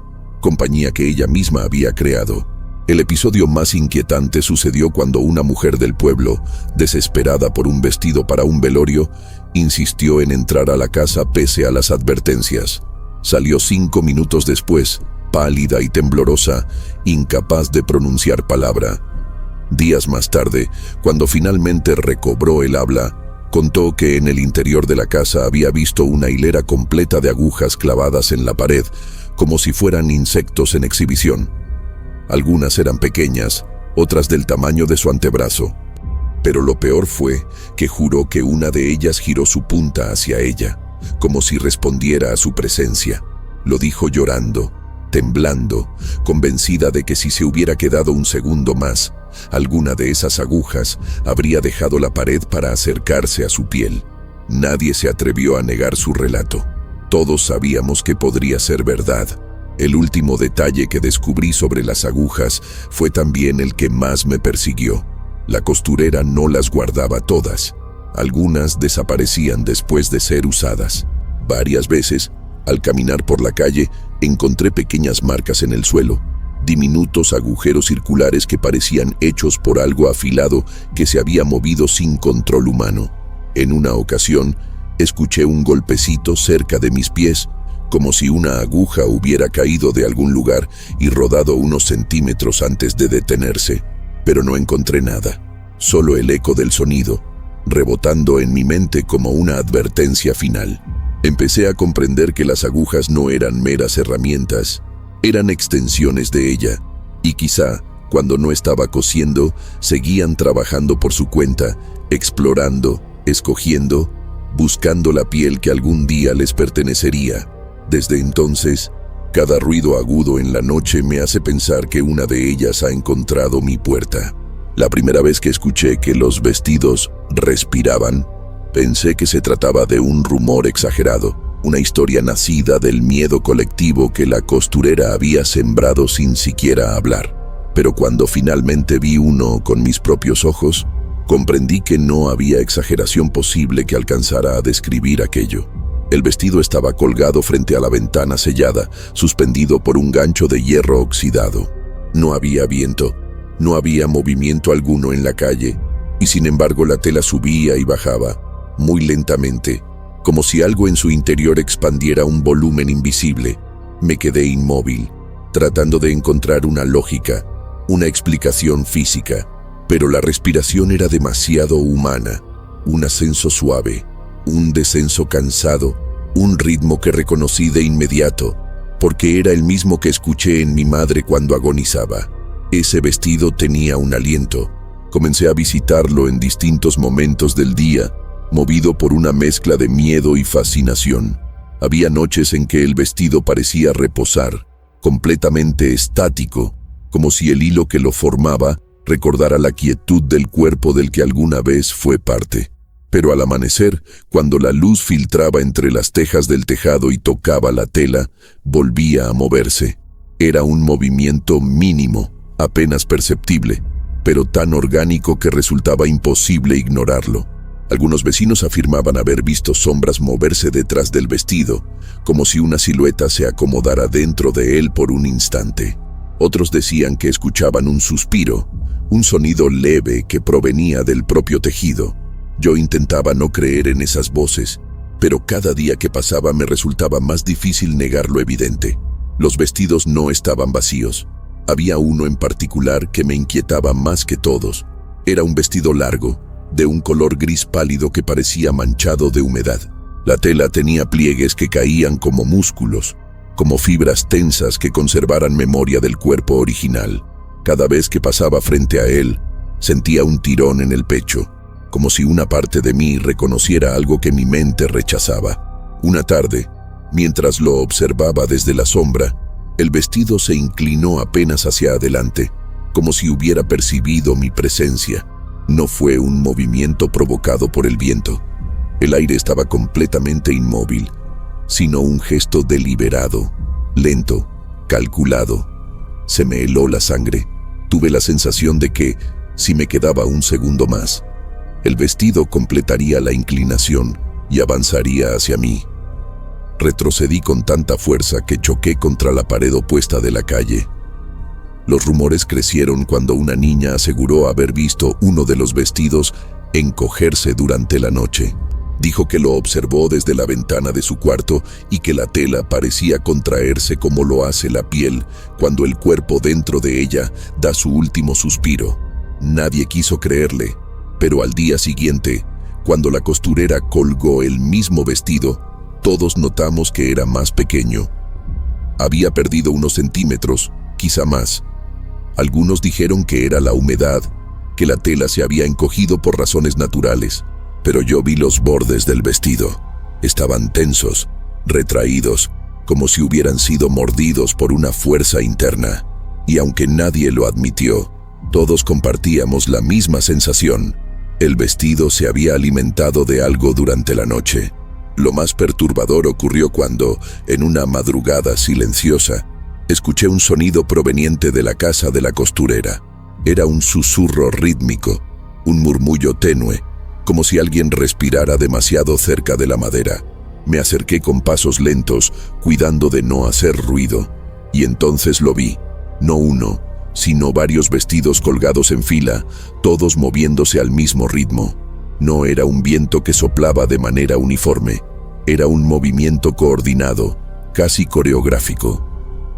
que ella misma había creado. El episodio más inquietante sucedió cuando una mujer del pueblo, desesperada por un vestido para un velorio, insistió en entrar a la casa pese a las advertencias. Salió 5 minutos después, pálida y temblorosa, incapaz de pronunciar palabra. Días más tarde, cuando finalmente recobró el habla, contó que en el interior de la casa había visto una hilera completa de agujas clavadas en la pared, como si fueran insectos en exhibición. Algunas eran pequeñas, otras del tamaño de su antebrazo. Pero lo peor fue que juró que una de ellas giró su punta hacia ella, como si respondiera a su presencia. Lo dijo llorando, temblando, convencida de que si se hubiera quedado un segundo más, alguna de esas agujas habría dejado la pared para acercarse a su piel. Nadie se atrevió a negar su relato. Todos sabíamos que podría ser verdad. El último detalle que descubrí sobre las agujas fue también el que más me persiguió. La costurera no las guardaba todas. Algunas desaparecían después de ser usadas. Varias veces, al caminar por la calle, encontré pequeñas marcas en el suelo, diminutos agujeros circulares que parecían hechos por algo afilado que se había movido sin control humano. En una ocasión, escuché un golpecito cerca de mis pies, como si una aguja hubiera caído de algún lugar y rodado unos centímetros antes de detenerse. Pero no encontré nada, solo el eco del sonido, rebotando en mi mente como una advertencia final. Empecé a comprender que las agujas no eran meras herramientas, eran extensiones de ella, y quizá, cuando no estaba cosiendo, seguían trabajando por su cuenta, explorando, escogiendo, buscando la piel que algún día les pertenecería. Desde entonces, cada ruido agudo en la noche me hace pensar que una de ellas ha encontrado mi puerta. La primera vez que escuché que los vestidos respiraban, pensé que se trataba de un rumor exagerado, una historia nacida del miedo colectivo que la costurera había sembrado sin siquiera hablar. Pero cuando finalmente vi uno con mis propios ojos, comprendí que no había exageración posible que alcanzara a describir aquello. El vestido estaba colgado frente a la ventana sellada, suspendido por un gancho de hierro oxidado. No había viento, no había movimiento alguno en la calle, y sin embargo la tela subía y bajaba, muy lentamente, como si algo en su interior expandiera un volumen invisible. Me quedé inmóvil, tratando de encontrar una lógica, una explicación física, pero la respiración era demasiado humana, un ascenso suave, un descenso cansado, un ritmo que reconocí de inmediato, porque era el mismo que escuché en mi madre cuando agonizaba. Ese vestido tenía un aliento. Comencé a visitarlo en distintos momentos del día, movido por una mezcla de miedo y fascinación. Había noches en que el vestido parecía reposar, completamente estático, como si el hilo que lo formaba recordara la quietud del cuerpo del que alguna vez fue parte. Pero al amanecer, cuando la luz filtraba entre las tejas del tejado y tocaba la tela, volvía a moverse. Era un movimiento mínimo, apenas perceptible, pero tan orgánico que resultaba imposible ignorarlo. Algunos vecinos afirmaban haber visto sombras moverse detrás del vestido, como si una silueta se acomodara dentro de él por un instante. Otros decían que escuchaban un suspiro, un sonido leve que provenía del propio tejido. Yo intentaba no creer en esas voces, pero cada día que pasaba me resultaba más difícil negar lo evidente. Los vestidos no estaban vacíos. Había uno en particular que me inquietaba más que todos. Era un vestido largo, de un color gris pálido que parecía manchado de humedad. La tela tenía pliegues que caían como músculos, como fibras tensas que conservaran memoria del cuerpo original. Cada vez que pasaba frente a él, sentía un tirón en el pecho, como si una parte de mí reconociera algo que mi mente rechazaba. Una tarde, mientras lo observaba desde la sombra, el vestido se inclinó apenas hacia adelante, como si hubiera percibido mi presencia. No fue un movimiento provocado por el viento. El aire estaba completamente inmóvil, sino un gesto deliberado, lento, calculado. Se me heló la sangre. Tuve la sensación de que, si me quedaba un segundo más, el vestido completaría la inclinación y avanzaría hacia mí. Retrocedí con tanta fuerza que choqué contra la pared opuesta de la calle. Los rumores crecieron cuando una niña aseguró haber visto uno de los vestidos encogerse durante la noche. Dijo que lo observó desde la ventana de su cuarto y que la tela parecía contraerse como lo hace la piel cuando el cuerpo dentro de ella da su último suspiro. Nadie quiso creerle, pero al día siguiente, cuando la costurera colgó el mismo vestido, todos notamos que era más pequeño. Había perdido unos centímetros, quizá más. Algunos dijeron que era la humedad, que la tela se había encogido por razones naturales. Pero yo vi los bordes del vestido. Estaban tensos, retraídos, como si hubieran sido mordidos por una fuerza interna. Y aunque nadie lo admitió, todos compartíamos la misma sensación. El vestido se había alimentado de algo durante la noche. Lo más perturbador ocurrió cuando, en una madrugada silenciosa, escuché un sonido proveniente de la casa de la costurera. Era un susurro rítmico, un murmullo tenue, como si alguien respirara demasiado cerca de la madera. Me acerqué con pasos lentos, cuidando de no hacer ruido, y entonces lo vi. No uno, sino varios vestidos colgados en fila, todos moviéndose al mismo ritmo. No era un viento que soplaba de manera uniforme, era un movimiento coordinado, casi coreográfico.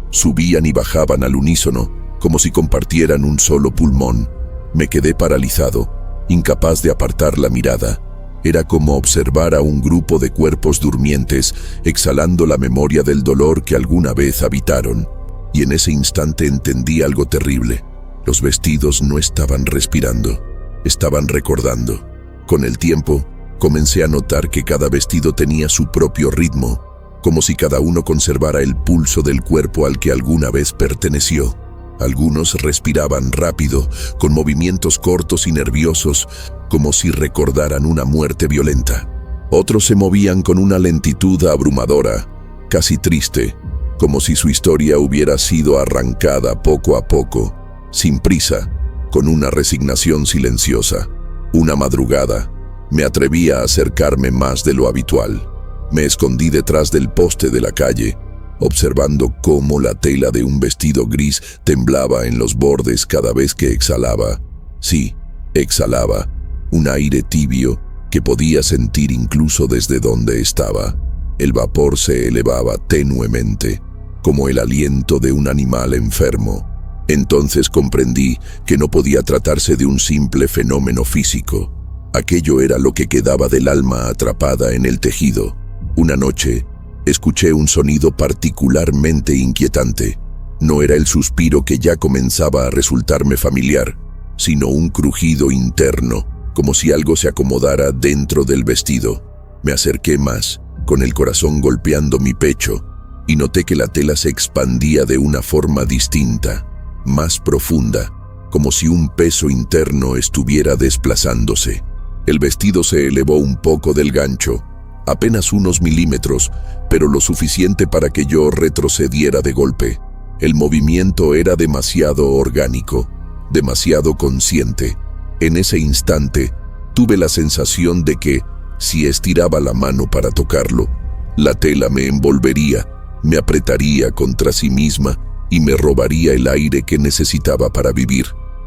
Subían y bajaban al unísono, como si compartieran un solo pulmón. Me quedé paralizado, incapaz de apartar la mirada. Era como observar a un grupo de cuerpos durmientes exhalando la memoria del dolor que alguna vez habitaron. Y en ese instante entendí algo terrible. Los vestidos no estaban respirando, estaban recordando. Con el tiempo, comencé a notar que cada vestido tenía su propio ritmo, como si cada uno conservara el pulso del cuerpo al que alguna vez perteneció. Algunos respiraban rápido, con movimientos cortos y nerviosos, como si recordaran una muerte violenta. Otros se movían con una lentitud abrumadora, casi triste, como si su historia hubiera sido arrancada poco a poco, sin prisa, con una resignación silenciosa. Una madrugada, me atreví a acercarme más de lo habitual. Me escondí detrás del poste de la calle, observando cómo la tela de un vestido gris temblaba en los bordes cada vez que exhalaba. Sí, exhalaba, un aire tibio que podía sentir incluso desde donde estaba. El vapor se elevaba tenuemente, como el aliento de un animal enfermo. Entonces comprendí que no podía tratarse de un simple fenómeno físico. Aquello era lo que quedaba del alma atrapada en el tejido. Una noche, escuché un sonido particularmente inquietante. No era el suspiro que ya comenzaba a resultarme familiar, sino un crujido interno, como si algo se acomodara dentro del vestido. Me acerqué más, con el corazón golpeando mi pecho, y noté que la tela se expandía de una forma distinta, más profunda, como si un peso interno estuviera desplazándose. El vestido se elevó un poco del gancho, apenas unos milímetros, pero lo suficiente para que yo retrocediera de golpe. El movimiento era demasiado orgánico, demasiado consciente. En ese instante, tuve la sensación de que, si estiraba la mano para tocarlo, la tela me envolvería, me apretaría contra sí misma y me robaría el aire que necesitaba para vivir.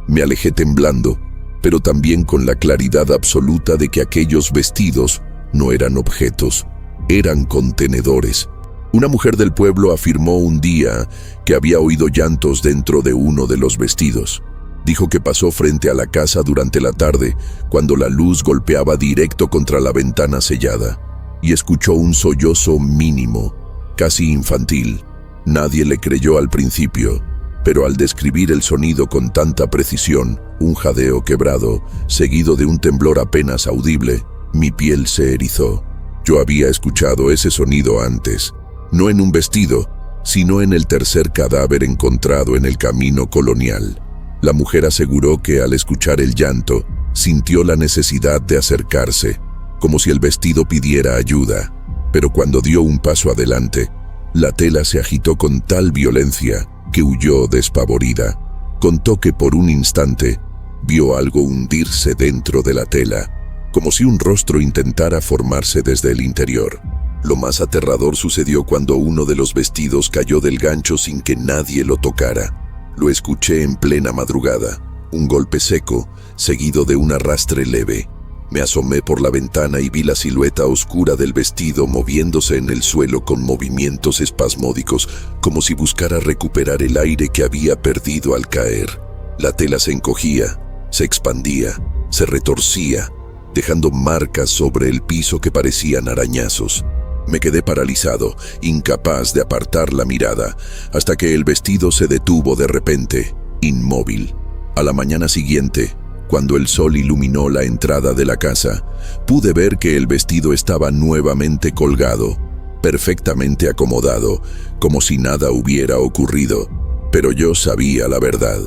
Me alejé temblando, pero también con la claridad absoluta de que aquellos vestidos no eran objetos, Eran contenedores. Una mujer del pueblo afirmó un día que había oído llantos dentro de uno de los vestidos. Dijo que pasó frente a la casa durante la tarde, cuando la luz golpeaba directo contra la ventana sellada, y escuchó un sollozo mínimo, casi infantil. Nadie le creyó al principio, pero al describir el sonido con tanta precisión, un jadeo quebrado, seguido de un temblor apenas audible, mi piel se erizó. Yo había escuchado ese sonido antes, no en un vestido, sino en el tercer cadáver encontrado en el camino colonial. La mujer aseguró que al escuchar el llanto, sintió la necesidad de acercarse, como si el vestido pidiera ayuda, pero cuando dio un paso adelante, la tela se agitó con tal violencia que huyó despavorida. Contó que por un instante vio algo hundirse dentro de la tela, como si un rostro intentara formarse desde el interior. Lo más aterrador sucedió cuando uno de los vestidos cayó del gancho sin que nadie lo tocara. Lo escuché en plena madrugada, un golpe seco, seguido de un arrastre leve. Me asomé por la ventana y vi la silueta oscura del vestido moviéndose en el suelo con movimientos espasmódicos, como si buscara recuperar el aire que había perdido al caer. La tela se encogía, se expandía, se retorcía, dejando marcas sobre el piso que parecían arañazos. Me quedé paralizado, incapaz de apartar la mirada, hasta que el vestido se detuvo de repente, inmóvil. A la mañana siguiente, cuando el sol iluminó la entrada de la casa, pude ver que el vestido estaba nuevamente colgado, perfectamente acomodado, como si nada hubiera ocurrido. Pero yo sabía la verdad.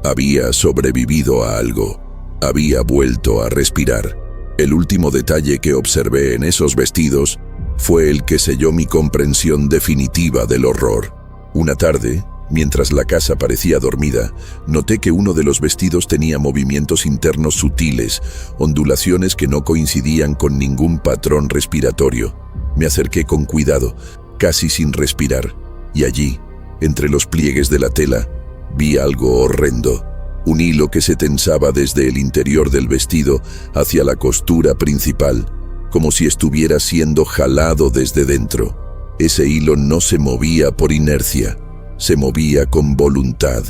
Había sobrevivido a algo. Había vuelto a respirar. El último detalle que observé en esos vestidos fue el que selló mi comprensión definitiva del horror. Una tarde, mientras la casa parecía dormida, noté que uno de los vestidos tenía movimientos internos sutiles, ondulaciones que no coincidían con ningún patrón respiratorio. Me acerqué con cuidado, casi sin respirar, y allí, entre los pliegues de la tela, vi algo horrendo. Un hilo que se tensaba desde el interior del vestido hacia la costura principal, como si estuviera siendo jalado desde dentro. Ese hilo no se movía por inercia, se movía con voluntad,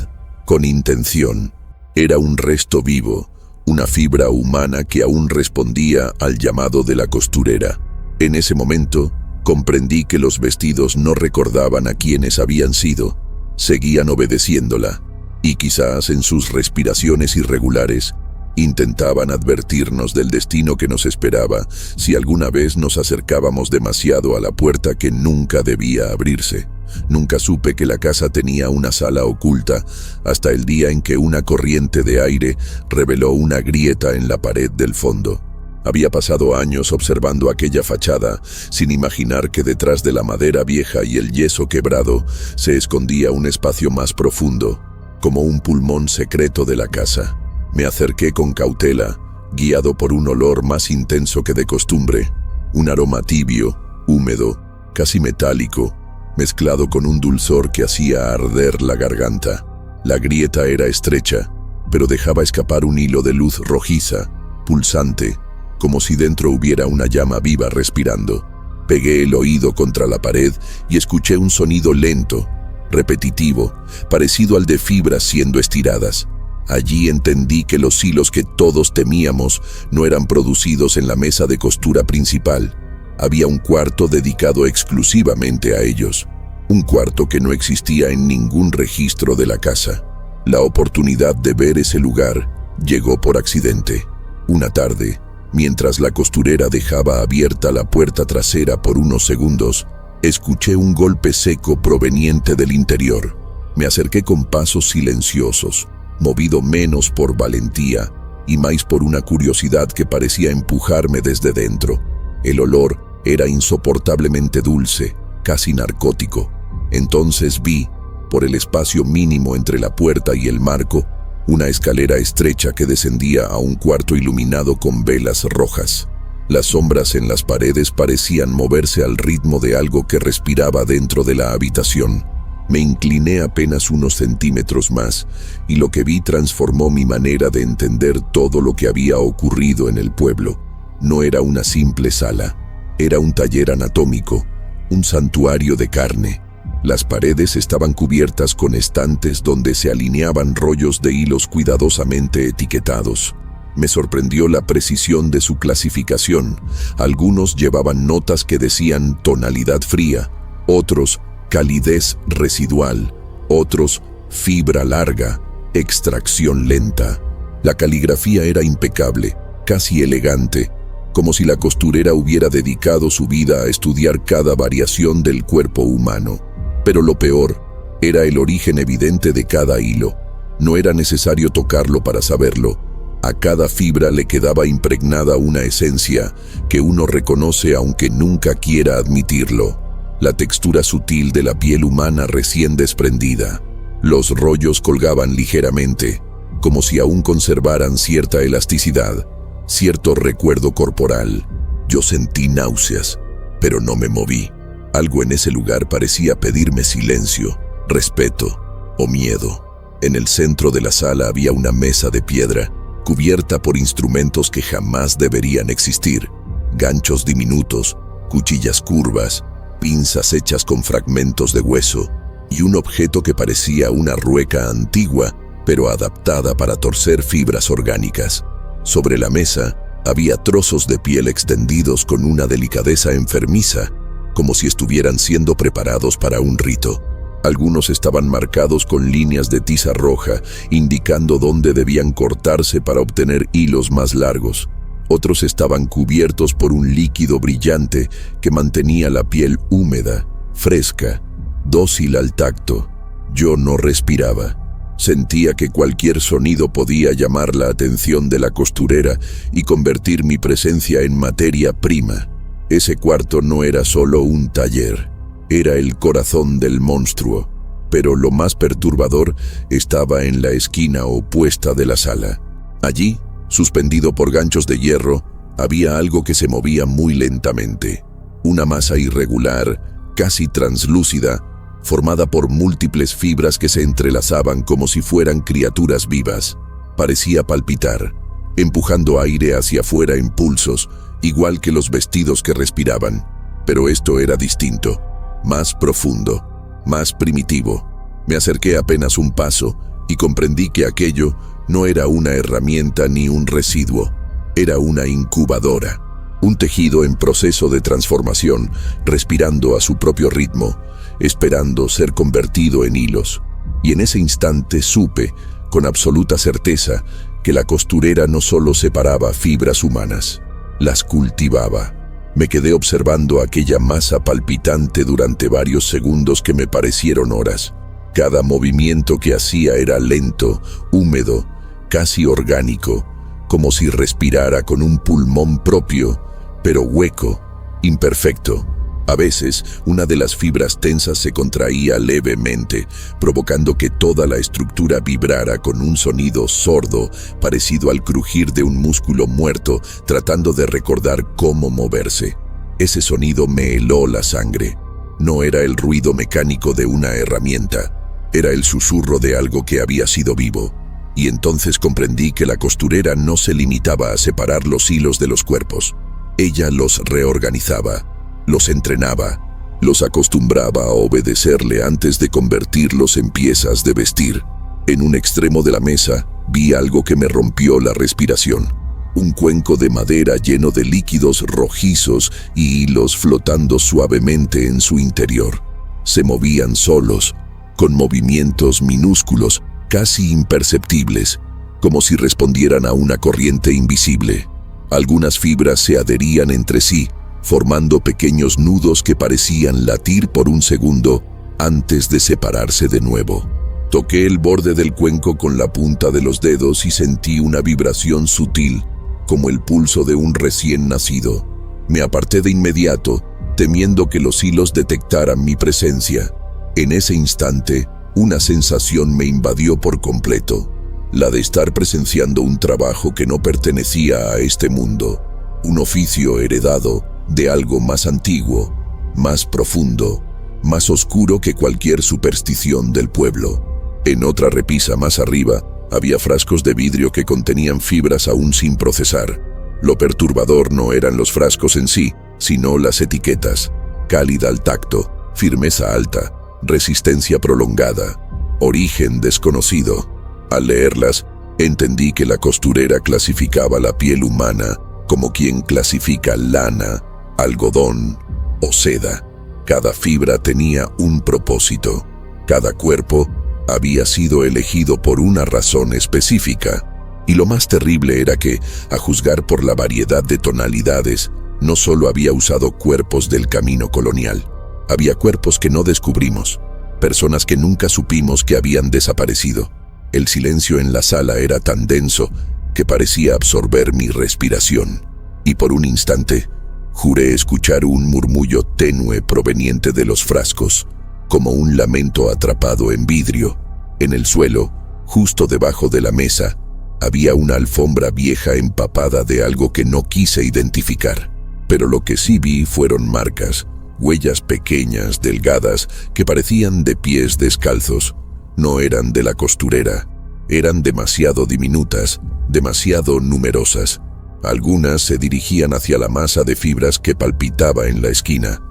con intención. Era un resto vivo, una fibra humana que aún respondía al llamado de la costurera. En ese momento, comprendí que los vestidos no recordaban a quienes habían sido, seguían obedeciéndola, y quizás en sus respiraciones irregulares, intentaban advertirnos del destino que nos esperaba si alguna vez nos acercábamos demasiado a la puerta que nunca debía abrirse. Nunca supe que la casa tenía una sala oculta hasta el día en que una corriente de aire reveló una grieta en la pared del fondo. Había pasado años observando aquella fachada, sin imaginar que detrás de la madera vieja y el yeso quebrado se escondía un espacio más profundo, como un pulmón secreto de la casa. Me acerqué con cautela, guiado por un olor más intenso que de costumbre, un aroma tibio, húmedo, casi metálico, mezclado con un dulzor que hacía arder la garganta. La grieta era estrecha, pero dejaba escapar un hilo de luz rojiza, pulsante, como si dentro hubiera una llama viva respirando. Pegué el oído contra la pared y escuché un sonido lento, repetitivo, parecido al de fibras siendo estiradas. Allí entendí que los hilos que todos temíamos no eran producidos en la mesa de costura principal. Había un cuarto dedicado exclusivamente a ellos, un cuarto que no existía en ningún registro de la casa. La oportunidad de ver ese lugar llegó por accidente. Una tarde, mientras la costurera dejaba abierta la puerta trasera por unos segundos, escuché un golpe seco proveniente del interior. Me acerqué con pasos silenciosos, movido menos por valentía y más por una curiosidad que parecía empujarme desde dentro. El olor era insoportablemente dulce, casi narcótico. Entonces vi, por el espacio mínimo entre la puerta y el marco, una escalera estrecha que descendía a un cuarto iluminado con velas rojas. Las sombras en las paredes parecían moverse al ritmo de algo que respiraba dentro de la habitación. Me incliné apenas unos centímetros más, y lo que vi transformó mi manera de entender todo lo que había ocurrido en el pueblo. No era una simple sala, Era un taller anatómico, un santuario de carne. Las paredes estaban cubiertas con estantes donde se alineaban rollos de hilos cuidadosamente etiquetados. Me sorprendió la precisión de su clasificación. Algunos llevaban notas que decían tonalidad fría, otros calidez residual, otros fibra larga, extracción lenta. La caligrafía era impecable, casi elegante, como si la costurera hubiera dedicado su vida a estudiar cada variación del cuerpo humano. Pero lo peor era el origen evidente de cada hilo. No era necesario tocarlo para saberlo. A cada fibra le quedaba impregnada una esencia que uno reconoce aunque nunca quiera admitirlo. La textura sutil de la piel humana recién desprendida. Los rollos colgaban ligeramente, como si aún conservaran cierta elasticidad, cierto recuerdo corporal. Yo sentí náuseas, pero no me moví. Algo en ese lugar parecía pedirme silencio, respeto o miedo. En el centro de la sala había una mesa de piedra, cubierta por instrumentos que jamás deberían existir. Ganchos diminutos, cuchillas curvas, pinzas hechas con fragmentos de hueso, y un objeto que parecía una rueca antigua, pero adaptada para torcer fibras orgánicas. Sobre la mesa había trozos de piel extendidos con una delicadeza enfermiza, como si estuvieran siendo preparados para un rito. Algunos estaban marcados con líneas de tiza roja, indicando dónde debían cortarse para obtener hilos más largos. Otros estaban cubiertos por un líquido brillante que mantenía la piel húmeda, fresca, dócil al tacto. Yo no respiraba. Sentía que cualquier sonido podía llamar la atención de la costurera y convertir mi presencia en materia prima. Ese cuarto no era solo un taller, era el corazón del monstruo, pero lo más perturbador estaba en la esquina opuesta de la sala. Allí, suspendido por ganchos de hierro, había algo que se movía muy lentamente. Una masa irregular, casi translúcida, formada por múltiples fibras que se entrelazaban como si fueran criaturas vivas. Parecía palpitar, empujando aire hacia afuera en pulsos, igual que los vestidos que respiraban. Pero esto era distinto, más profundo, más primitivo. Me acerqué apenas un paso y comprendí que aquello no era una herramienta ni un residuo, era una incubadora, un tejido en proceso de transformación, respirando a su propio ritmo, esperando ser convertido en hilos. Y en ese instante supe, con absoluta certeza, que la costurera no solo separaba fibras humanas, las cultivaba. Me quedé observando aquella masa palpitante durante varios segundos que me parecieron horas. Cada movimiento que hacía era lento, húmedo, casi orgánico, como si respirara con un pulmón propio, pero hueco, imperfecto. A veces, una de las fibras tensas se contraía levemente, provocando que toda la estructura vibrara con un sonido sordo, parecido al crujir de un músculo muerto, tratando de recordar cómo moverse. Ese sonido me heló la sangre. No era el ruido mecánico de una herramienta, era el susurro de algo que había sido vivo. Y entonces comprendí que la costurera no se limitaba a separar los hilos de los cuerpos. Ella los reorganizaba, los entrenaba, los acostumbraba a obedecerle antes de convertirlos en piezas de vestir. En un extremo de la mesa vi algo que me rompió la respiración. Un cuenco de madera lleno de líquidos rojizos y hilos flotando suavemente en su interior. Se movían solos, con movimientos minúsculos, casi imperceptibles, como si respondieran a una corriente invisible. Algunas fibras se adherían entre sí, formando pequeños nudos que parecían latir por un segundo antes de separarse de nuevo. Toqué el borde del cuenco con la punta de los dedos y sentí una vibración sutil, como el pulso de un recién nacido. Me aparté de inmediato, temiendo que los hilos detectaran mi presencia. En ese instante, una sensación me invadió por completo, la de estar presenciando un trabajo que no pertenecía a este mundo, un oficio heredado de algo más antiguo, más profundo, más oscuro que cualquier superstición del pueblo. En otra repisa más arriba, había frascos de vidrio que contenían fibras aún sin procesar. Lo perturbador no eran los frascos en sí, sino las etiquetas: cálida al tacto, firmeza alta, resistencia prolongada, origen desconocido. Al leerlas, entendí que la costurera clasificaba la piel humana como quien clasifica lana, algodón o seda. Cada fibra tenía un propósito. Cada cuerpo había sido elegido por una razón específica. Y lo más terrible era que, a juzgar por la variedad de tonalidades, no solo había usado cuerpos del camino colonial. Había cuerpos que no descubrimos, personas que nunca supimos que habían desaparecido. El silencio en la sala era tan denso que parecía absorber mi respiración. Y por un instante, juré escuchar un murmullo tenue proveniente de los frascos, como un lamento atrapado en vidrio. En el suelo, justo debajo de la mesa, había una alfombra vieja empapada de algo que no quise identificar. Pero lo que sí vi fueron marcas, huellas pequeñas, delgadas, que parecían de pies descalzos. No eran de la costurera, eran demasiado diminutas, demasiado numerosas. Algunas se dirigían hacia la masa de fibras que palpitaba en la esquina.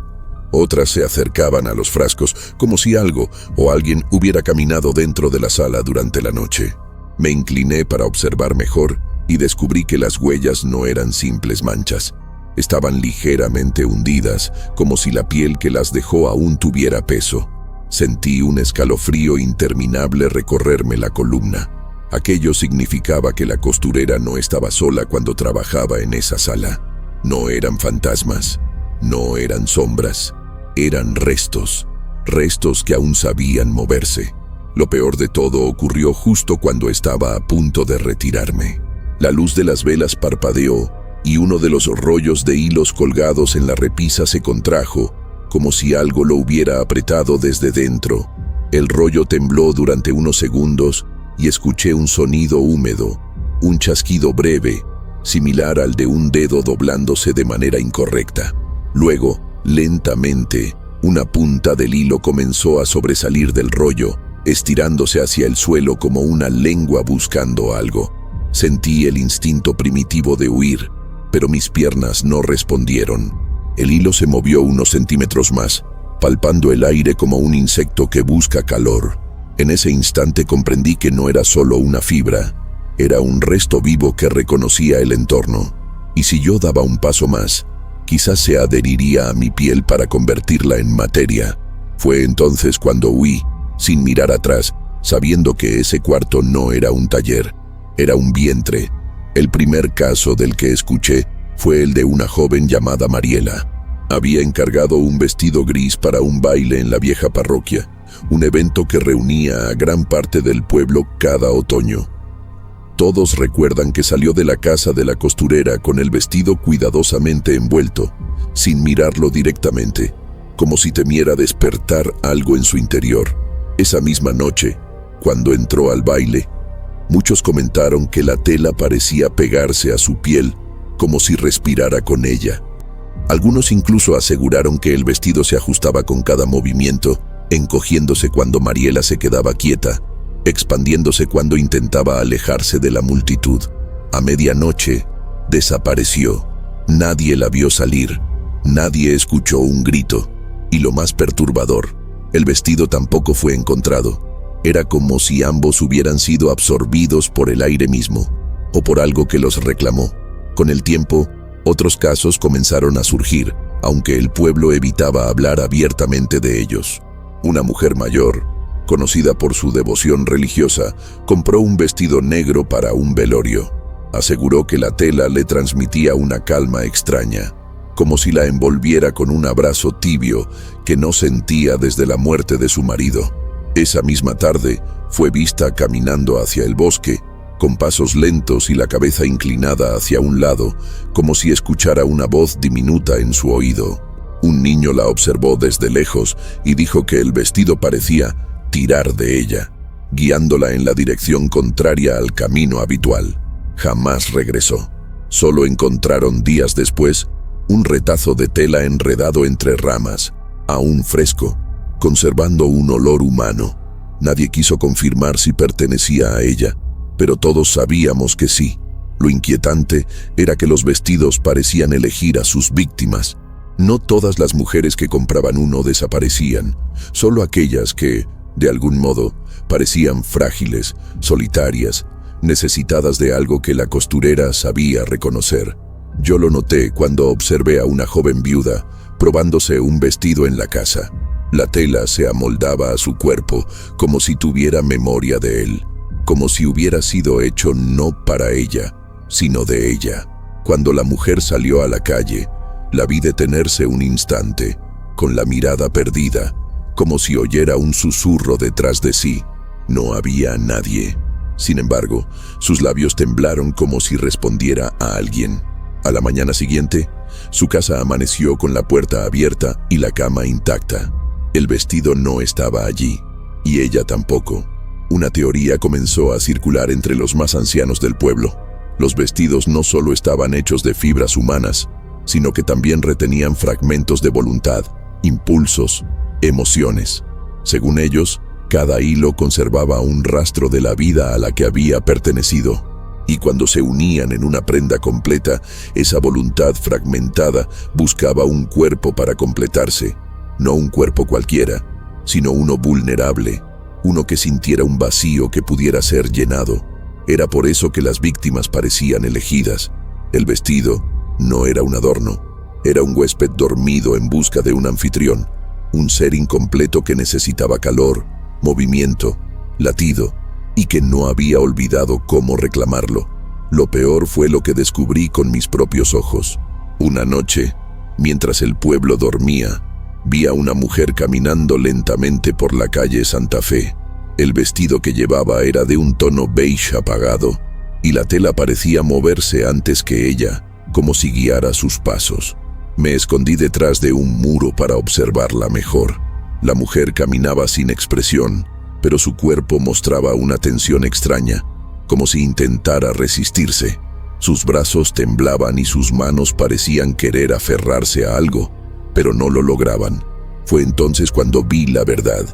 Otras se acercaban a los frascos como si algo o alguien hubiera caminado dentro de la sala durante la noche. Me incliné para observar mejor y descubrí que las huellas no eran simples manchas. Estaban ligeramente hundidas, como si la piel que las dejó aún tuviera peso. Sentí un escalofrío interminable recorrerme la columna. Aquello significaba que la costurera no estaba sola cuando trabajaba en esa sala. No eran fantasmas, no eran sombras, eran restos que aún sabían moverse. Lo peor de todo ocurrió justo cuando estaba a punto de retirarme. La luz de las velas parpadeó y uno de los rollos de hilos colgados en la repisa se contrajo, como si algo lo hubiera apretado desde dentro. El rollo tembló durante unos segundos y escuché un sonido húmedo, un chasquido breve, similar al de un dedo doblándose de manera incorrecta. Luego, lentamente, una punta del hilo comenzó a sobresalir del rollo, estirándose hacia el suelo como una lengua buscando algo. Sentí el instinto primitivo de huir, pero mis piernas no respondieron. El hilo se movió unos centímetros más, palpando el aire como un insecto que busca calor. En ese instante comprendí que no era solo una fibra, era un resto vivo que reconocía el entorno. Y si yo daba un paso más, quizás se adheriría a mi piel para convertirla en materia. Fue entonces cuando huí, sin mirar atrás, sabiendo que ese cuarto no era un taller, era un vientre. El primer caso del que escuché fue el de una joven llamada Mariela. Había encargado un vestido gris para un baile en la vieja parroquia, un evento que reunía a gran parte del pueblo cada otoño. Todos recuerdan que salió de la casa de la costurera con el vestido cuidadosamente envuelto, sin mirarlo directamente, como si temiera despertar algo en su interior. Esa misma noche, cuando entró al baile, muchos comentaron que la tela parecía pegarse a su piel, como si respirara con ella. Algunos incluso aseguraron que el vestido se ajustaba con cada movimiento, encogiéndose cuando Mariela se quedaba quieta, expandiéndose cuando intentaba alejarse de la multitud. A medianoche, desapareció. Nadie la vio salir, nadie escuchó un grito, y lo más perturbador, el vestido tampoco fue encontrado. Era como si ambos hubieran sido absorbidos por el aire mismo, o por algo que los reclamó. Con el tiempo, otros casos comenzaron a surgir, aunque el pueblo evitaba hablar abiertamente de ellos. Una mujer mayor, conocida por su devoción religiosa, compró un vestido negro para un velorio. Aseguró que la tela le transmitía una calma extraña, como si la envolviera con un abrazo tibio que no sentía desde la muerte de su marido. Esa misma tarde fue vista caminando hacia el bosque, con pasos lentos y la cabeza inclinada hacia un lado, como si escuchara una voz diminuta en su oído. Un niño la observó desde lejos y dijo que el vestido parecía tirar de ella, guiándola en la dirección contraria al camino habitual. Jamás regresó. Solo encontraron días después un retazo de tela enredado entre ramas, aún fresco, conservando un olor humano. Nadie quiso confirmar si pertenecía a ella, pero todos sabíamos que sí. Lo inquietante era que los vestidos parecían elegir a sus víctimas. No todas las mujeres que compraban uno desaparecían, solo aquellas que, de algún modo, parecían frágiles, solitarias, necesitadas de algo que la costurera sabía reconocer. Yo lo noté cuando observé a una joven viuda probándose un vestido en la casa. La tela se amoldaba a su cuerpo como si tuviera memoria de él, como si hubiera sido hecho no para ella, sino de ella. Cuando la mujer salió a la calle, la vi detenerse un instante, con la mirada perdida, como si oyera un susurro detrás de sí. No había nadie. Sin embargo, sus labios temblaron como si respondiera a alguien. A la mañana siguiente, su casa amaneció con la puerta abierta y la cama intacta. El vestido no estaba allí, y ella tampoco. Una teoría comenzó a circular entre los más ancianos del pueblo. Los vestidos no solo estaban hechos de fibras humanas, sino que también retenían fragmentos de voluntad, impulsos, emociones. Según ellos, cada hilo conservaba un rastro de la vida a la que había pertenecido. Y cuando se unían en una prenda completa, esa voluntad fragmentada buscaba un cuerpo para completarse. No un cuerpo cualquiera, sino uno vulnerable, uno que sintiera un vacío que pudiera ser llenado. Era por eso que las víctimas parecían elegidas. El vestido no era un adorno, era un huésped dormido en busca de un anfitrión, un ser incompleto que necesitaba calor, movimiento, latido, y que no había olvidado cómo reclamarlo. Lo peor fue lo que descubrí con mis propios ojos. Una noche, mientras el pueblo dormía, vi a una mujer caminando lentamente por la calle Santa Fe. El vestido que llevaba era de un tono beige apagado, y la tela parecía moverse antes que ella, como si guiara sus pasos. Me escondí detrás de un muro para observarla mejor. La mujer caminaba sin expresión, pero su cuerpo mostraba una tensión extraña, como si intentara resistirse. Sus brazos temblaban y sus manos parecían querer aferrarse a algo, pero no lo lograban. Fue entonces cuando vi la verdad.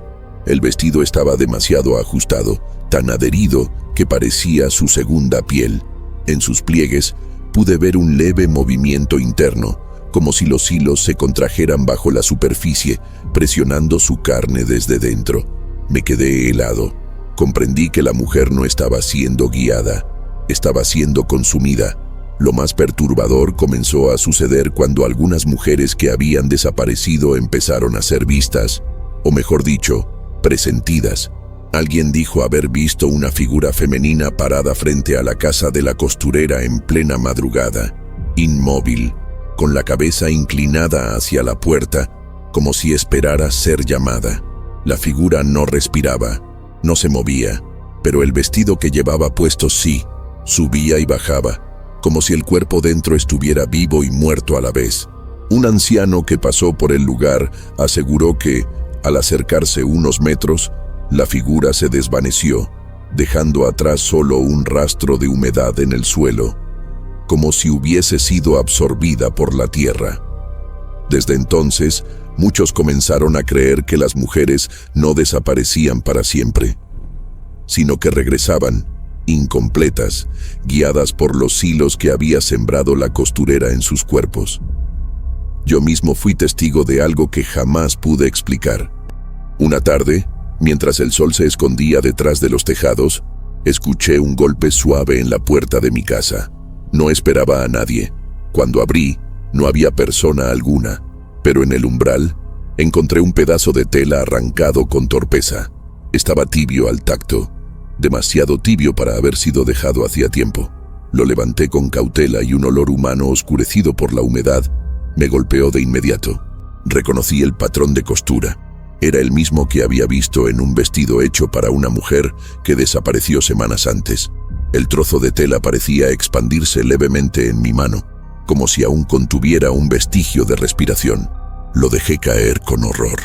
El vestido estaba demasiado ajustado, tan adherido que parecía su segunda piel. En sus pliegues pude ver un leve movimiento interno, como si los hilos se contrajeran bajo la superficie, presionando su carne desde dentro. Me quedé helado. Comprendí que la mujer no estaba siendo guiada, estaba siendo consumida. Lo más perturbador comenzó a suceder cuando algunas mujeres que habían desaparecido empezaron a ser vistas, o mejor dicho, presentidas. Alguien dijo haber visto una figura femenina parada frente a la casa de la costurera en plena madrugada, inmóvil, con la cabeza inclinada hacia la puerta, como si esperara ser llamada. La figura no respiraba, no se movía, pero el vestido que llevaba puesto sí, subía y bajaba, como si el cuerpo dentro estuviera vivo y muerto a la vez. Un anciano que pasó por el lugar aseguró que, al acercarse unos metros, la figura se desvaneció, dejando atrás solo un rastro de humedad en el suelo, como si hubiese sido absorbida por la tierra. Desde entonces, muchos comenzaron a creer que las mujeres no desaparecían para siempre, sino que regresaban, incompletas, guiadas por los hilos que había sembrado la costurera en sus cuerpos. Yo mismo fui testigo de algo que jamás pude explicar. Una tarde, mientras el sol se escondía detrás de los tejados, escuché un golpe suave en la puerta de mi casa. No esperaba a nadie. Cuando abrí, no había persona alguna, pero en el umbral encontré un pedazo de tela arrancado con torpeza. Estaba tibio al tacto, demasiado tibio para haber sido dejado hacía tiempo. Lo levanté con cautela y un olor humano oscurecido por la humedad me golpeó de inmediato. Reconocí el patrón de costura. Era el mismo que había visto en un vestido hecho para una mujer que desapareció semanas antes. El trozo de tela parecía expandirse levemente en mi mano, como si aún contuviera un vestigio de respiración. Lo dejé caer con horror.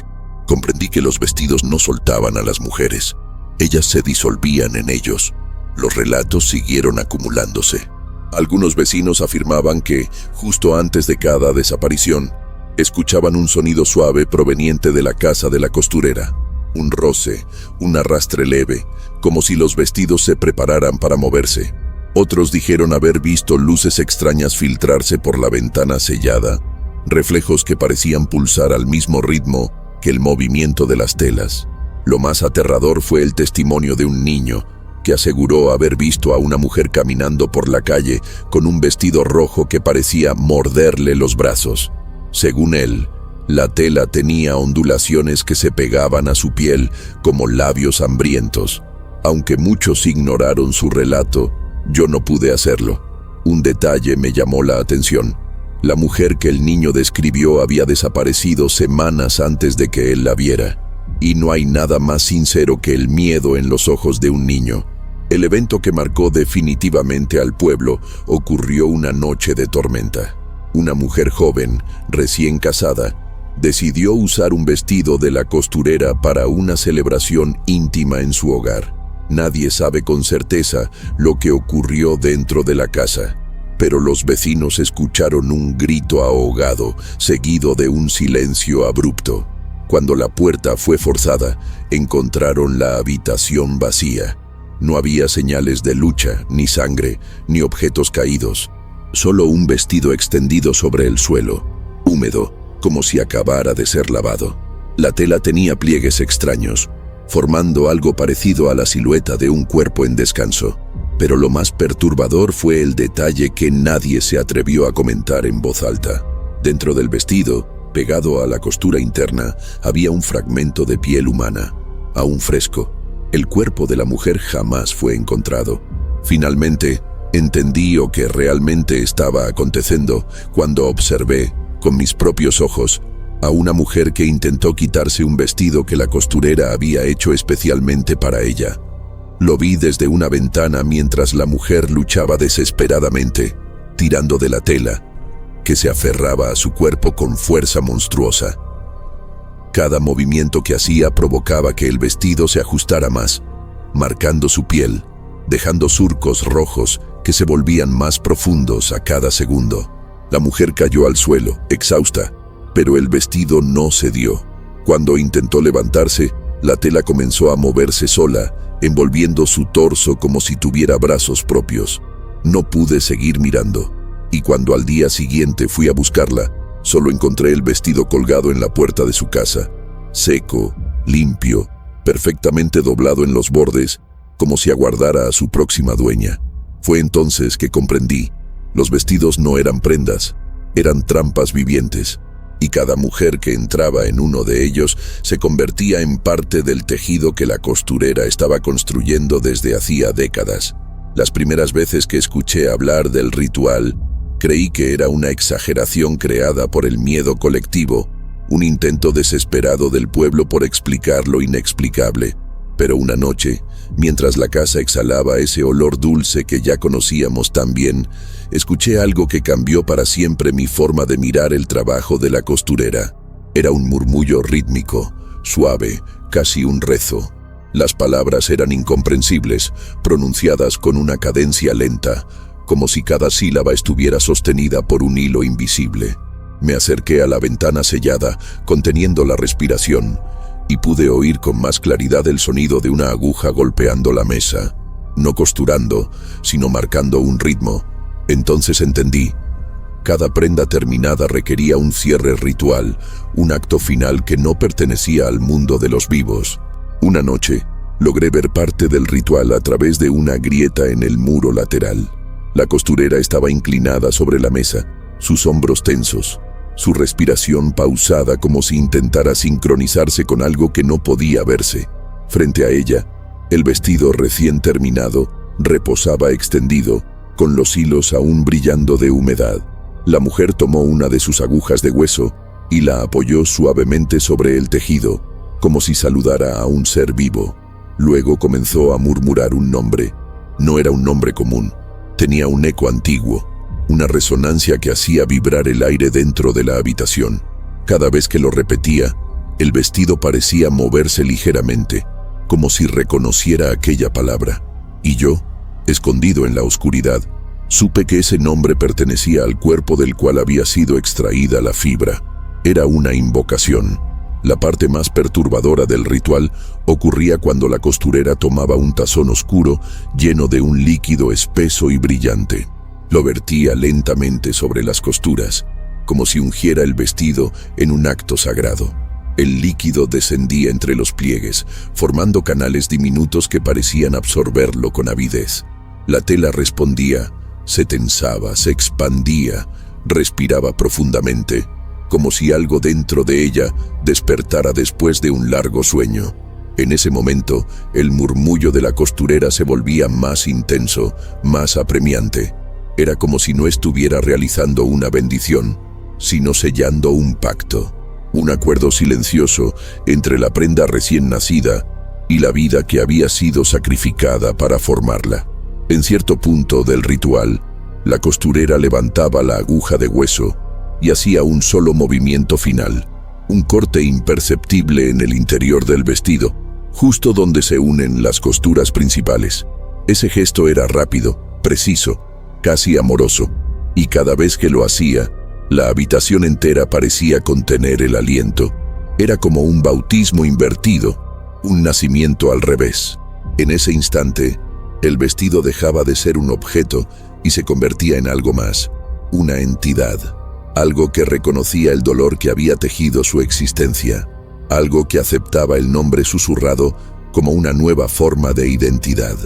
Comprendí que los vestidos no soltaban a las mujeres. Ellas se disolvían en ellos. Los relatos siguieron acumulándose. Algunos vecinos afirmaban que, justo antes de cada desaparición, escuchaban un sonido suave proveniente de la casa de la costurera. Un roce, un arrastre leve, como si los vestidos se prepararan para moverse. Otros dijeron haber visto luces extrañas filtrarse por la ventana sellada, reflejos que parecían pulsar al mismo ritmo que el movimiento de las telas. Lo más aterrador fue el testimonio de un niño que aseguró haber visto a una mujer caminando por la calle con un vestido rojo que parecía morderle los brazos. Según él, la tela tenía ondulaciones que se pegaban a su piel como labios hambrientos. Aunque muchos ignoraron su relato, yo no pude hacerlo. Un detalle me llamó la atención. La mujer que el niño describió había desaparecido semanas antes de que él la viera. Y no hay nada más sincero que el miedo en los ojos de un niño. El evento que marcó definitivamente al pueblo ocurrió una noche de tormenta. Una mujer joven, recién casada, decidió usar un vestido de la costurera para una celebración íntima en su hogar. Nadie sabe con certeza lo que ocurrió dentro de la casa, pero los vecinos escucharon un grito ahogado, seguido de un silencio abrupto. Cuando la puerta fue forzada, encontraron la habitación vacía. No había señales de lucha, ni sangre, ni objetos caídos. Solo un vestido extendido sobre el suelo, húmedo, como si acabara de ser lavado. La tela tenía pliegues extraños, formando algo parecido a la silueta de un cuerpo en descanso. Pero lo más perturbador fue el detalle que nadie se atrevió a comentar en voz alta. Dentro del vestido, pegado a la costura interna, había un fragmento de piel humana, aún fresco. El cuerpo de la mujer jamás fue encontrado. Finalmente, entendí lo que realmente estaba aconteciendo cuando observé, con mis propios ojos, a una mujer que intentó quitarse un vestido que la costurera había hecho especialmente para ella. Lo vi desde una ventana mientras la mujer luchaba desesperadamente, tirando de la tela, que se aferraba a su cuerpo con fuerza monstruosa. Cada movimiento que hacía provocaba que el vestido se ajustara más, marcando su piel, dejando surcos rojos que se volvían más profundos a cada segundo. La mujer cayó al suelo, exhausta, pero el vestido no cedió. Cuando intentó levantarse, la tela comenzó a moverse sola, envolviendo su torso como si tuviera brazos propios. No pude seguir mirando, y cuando al día siguiente fui a buscarla, solo encontré el vestido colgado en la puerta de su casa, seco, limpio, perfectamente doblado en los bordes, como si aguardara a su próxima dueña. Fue entonces que comprendí. Los vestidos no eran prendas, eran trampas vivientes, y cada mujer que entraba en uno de ellos se convertía en parte del tejido que la costurera estaba construyendo desde hacía décadas. Las primeras veces que escuché hablar del ritual, creí que era una exageración creada por el miedo colectivo, un intento desesperado del pueblo por explicar lo inexplicable. Pero una noche, mientras la casa exhalaba ese olor dulce que ya conocíamos tan bien, escuché algo que cambió para siempre mi forma de mirar el trabajo de la costurera. Era un murmullo rítmico, suave, casi un rezo. Las palabras eran incomprensibles, pronunciadas con una cadencia lenta, como si cada sílaba estuviera sostenida por un hilo invisible. Me acerqué a la ventana sellada, conteniendo la respiración, y pude oír con más claridad el sonido de una aguja golpeando la mesa, no costurando, sino marcando un ritmo. Entonces entendí. Cada prenda terminada requería un cierre ritual, un acto final que no pertenecía al mundo de los vivos. Una noche, logré ver parte del ritual a través de una grieta en el muro lateral. La costurera estaba inclinada sobre la mesa, sus hombros tensos, su respiración pausada como si intentara sincronizarse con algo que no podía verse. Frente a ella, el vestido recién terminado reposaba extendido, con los hilos aún brillando de humedad. La mujer tomó una de sus agujas de hueso y la apoyó suavemente sobre el tejido, como si saludara a un ser vivo. Luego comenzó a murmurar un nombre. No era un nombre común. Tenía un eco antiguo, una resonancia que hacía vibrar el aire dentro de la habitación. Cada vez que lo repetía, el vestido parecía moverse ligeramente, como si reconociera aquella palabra. Y yo, escondido en la oscuridad, supe que ese nombre pertenecía al cuerpo del cual había sido extraída la fibra. Era una invocación. La parte más perturbadora del ritual ocurría cuando la costurera tomaba un tazón oscuro lleno de un líquido espeso y brillante. Lo vertía lentamente sobre las costuras, como si ungiera el vestido en un acto sagrado. El líquido descendía entre los pliegues, formando canales diminutos que parecían absorberlo con avidez. La tela respondía, se tensaba, se expandía, respiraba profundamente, como si algo dentro de ella despertara después de un largo sueño. En ese momento, el murmullo de la costurera se volvía más intenso, más apremiante. Era como si no estuviera realizando una bendición, sino sellando un pacto. Un acuerdo silencioso entre la prenda recién nacida y la vida que había sido sacrificada para formarla. En cierto punto del ritual, la costurera levantaba la aguja de hueso y hacía un solo movimiento final, un corte imperceptible en el interior del vestido, justo donde se unen las costuras principales. Ese gesto era rápido, preciso, casi amoroso, y cada vez que lo hacía, la habitación entera parecía contener el aliento. Era como un bautismo invertido, un nacimiento al revés. En ese instante, el vestido dejaba de ser un objeto y se convertía en algo más, una entidad, algo que reconocía el dolor que había tejido su existencia, algo que aceptaba el nombre susurrado como una nueva forma de identidad.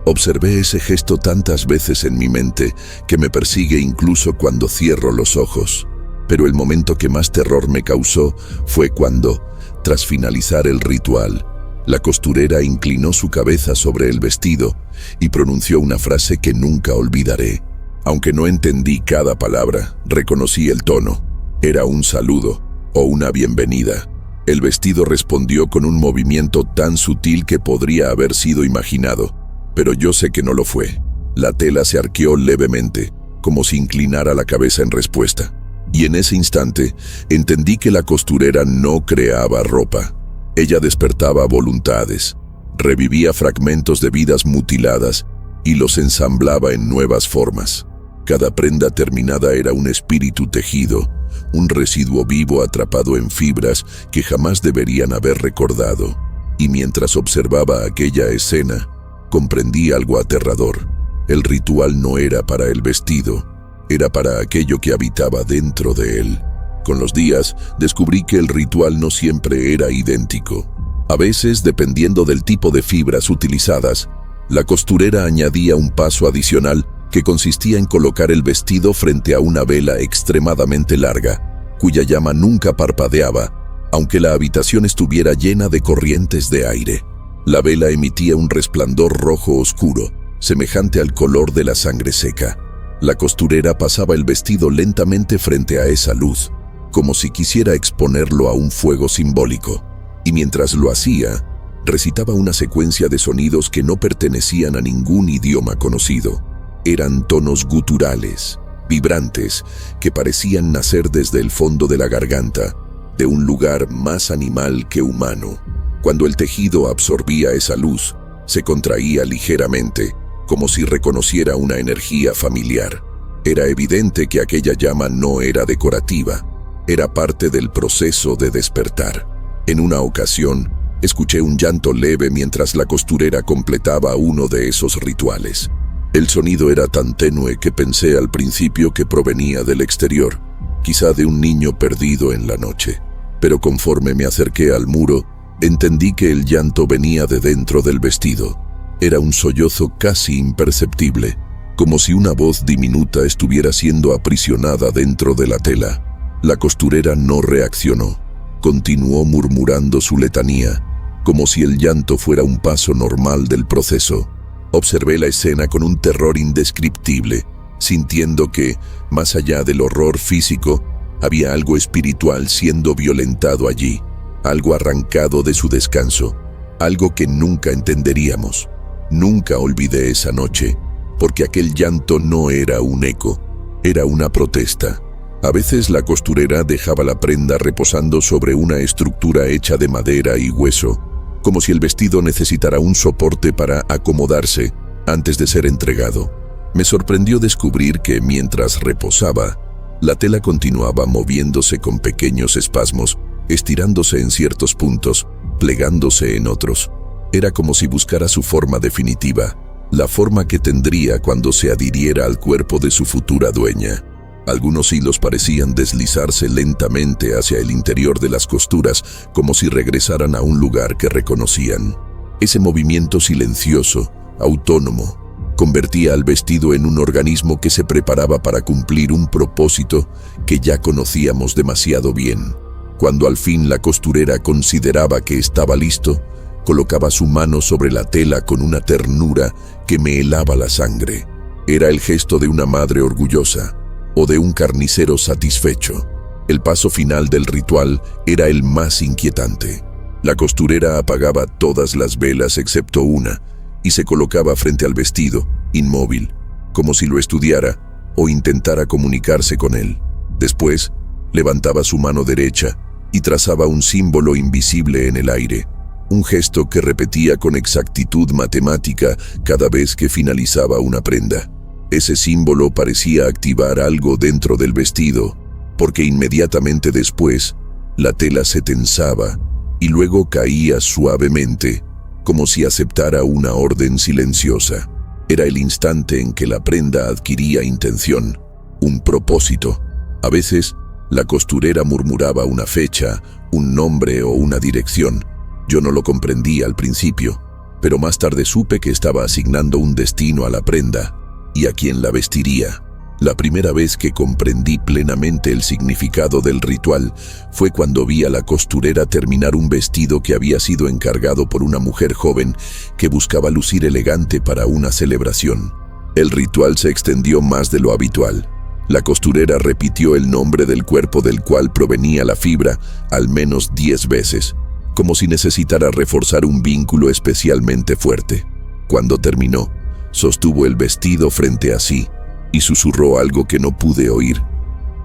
Observé ese gesto tantas veces en mi mente que me persigue incluso cuando cierro los ojos. Pero el momento que más terror me causó fue cuando, tras finalizar el ritual, la costurera inclinó su cabeza sobre el vestido y pronunció una frase que nunca olvidaré. Aunque no entendí cada palabra, reconocí el tono. Era un saludo o una bienvenida. El vestido respondió con un movimiento tan sutil que podría haber sido imaginado, pero yo sé que no lo fue. La tela se arqueó levemente, como si inclinara la cabeza en respuesta. Y en ese instante, entendí que la costurera no creaba ropa. Ella despertaba voluntades, revivía fragmentos de vidas mutiladas y los ensamblaba en nuevas formas. Cada prenda terminada era un espíritu tejido, un residuo vivo atrapado en fibras que jamás deberían haber recordado. Y mientras observaba aquella escena, comprendí algo aterrador. El ritual no era para el vestido, era para aquello que habitaba dentro de él. Con los días, descubrí que el ritual no siempre era idéntico. A veces, dependiendo del tipo de fibras utilizadas, la costurera añadía un paso adicional que consistía en colocar el vestido frente a una vela extremadamente larga, cuya llama nunca parpadeaba, aunque la habitación estuviera llena de corrientes de aire. La vela emitía un resplandor rojo oscuro, semejante al color de la sangre seca. La costurera pasaba el vestido lentamente frente a esa luz, como si quisiera exponerlo a un fuego simbólico. Y mientras lo hacía, recitaba una secuencia de sonidos que no pertenecían a ningún idioma conocido. Eran tonos guturales, vibrantes, que parecían nacer desde el fondo de la garganta, de un lugar más animal que humano. Cuando el tejido absorbía esa luz, se contraía ligeramente, como si reconociera una energía familiar. Era evidente que aquella llama no era decorativa, era parte del proceso de despertar. En una ocasión, escuché un llanto leve mientras la costurera completaba uno de esos rituales. El sonido era tan tenue que pensé al principio que provenía del exterior, quizá de un niño perdido en la noche. Pero conforme me acerqué al muro, entendí que el llanto venía de dentro del vestido. Era un sollozo casi imperceptible, como si una voz diminuta estuviera siendo aprisionada dentro de la tela. La costurera no reaccionó. Continuó murmurando su letanía, como si el llanto fuera un paso normal del proceso. Observé la escena con un terror indescriptible, sintiendo que, más allá del horror físico, había algo espiritual siendo violentado allí, algo arrancado de su descanso, algo que nunca entenderíamos. Nunca olvidé esa noche, porque aquel llanto no era un eco, era una protesta. A veces la costurera dejaba la prenda reposando sobre una estructura hecha de madera y hueso, como si el vestido necesitara un soporte para acomodarse antes de ser entregado. Me sorprendió descubrir que mientras reposaba, la tela continuaba moviéndose con pequeños espasmos, estirándose en ciertos puntos, plegándose en otros. Era como si buscara su forma definitiva, la forma que tendría cuando se adhiriera al cuerpo de su futura dueña. Algunos hilos parecían deslizarse lentamente hacia el interior de las costuras, como si regresaran a un lugar que reconocían. Ese movimiento silencioso, autónomo, convertía al vestido en un organismo que se preparaba para cumplir un propósito que ya conocíamos demasiado bien. Cuando al fin la costurera consideraba que estaba listo, colocaba su mano sobre la tela con una ternura que me helaba la sangre. Era el gesto de una madre orgullosa o de un carnicero satisfecho. El paso final del ritual era el más inquietante. La costurera apagaba todas las velas excepto una y se colocaba frente al vestido, inmóvil, como si lo estudiara o intentara comunicarse con él. Después, levantaba su mano derecha y trazaba un símbolo invisible en el aire, un gesto que repetía con exactitud matemática cada vez que finalizaba una prenda. Ese símbolo parecía activar algo dentro del vestido, porque inmediatamente después, la tela se tensaba y luego caía suavemente, como si aceptara una orden silenciosa. Era el instante en que la prenda adquiría intención, un propósito. A veces, la costurera murmuraba una fecha, un nombre o una dirección. Yo no lo comprendía al principio, pero más tarde supe que estaba asignando un destino a la prenda y a quien la vestiría. La primera vez que comprendí plenamente el significado del ritual fue cuando vi a la costurera terminar un vestido que había sido encargado por una mujer joven que buscaba lucir elegante para una celebración. El ritual se extendió más de lo habitual. La costurera repitió el nombre del cuerpo del cual provenía la fibra al menos 10 veces, como si necesitara reforzar un vínculo especialmente fuerte. Cuando terminó, sostuvo el vestido frente a sí y susurró algo que no pude oír,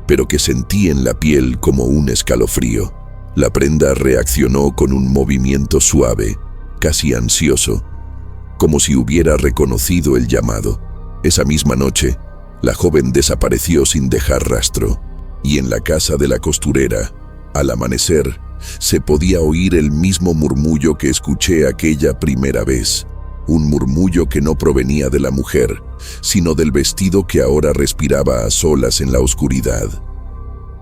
pero que sentí en la piel como un escalofrío. La prenda reaccionó con un movimiento suave, casi ansioso, como si hubiera reconocido el llamado. Esa misma noche, la joven desapareció sin dejar rastro, y en la casa de la costurera, al amanecer, se podía oír el mismo murmullo que escuché aquella primera vez. Un murmullo que no provenía de la mujer, sino del vestido que ahora respiraba a solas en la oscuridad.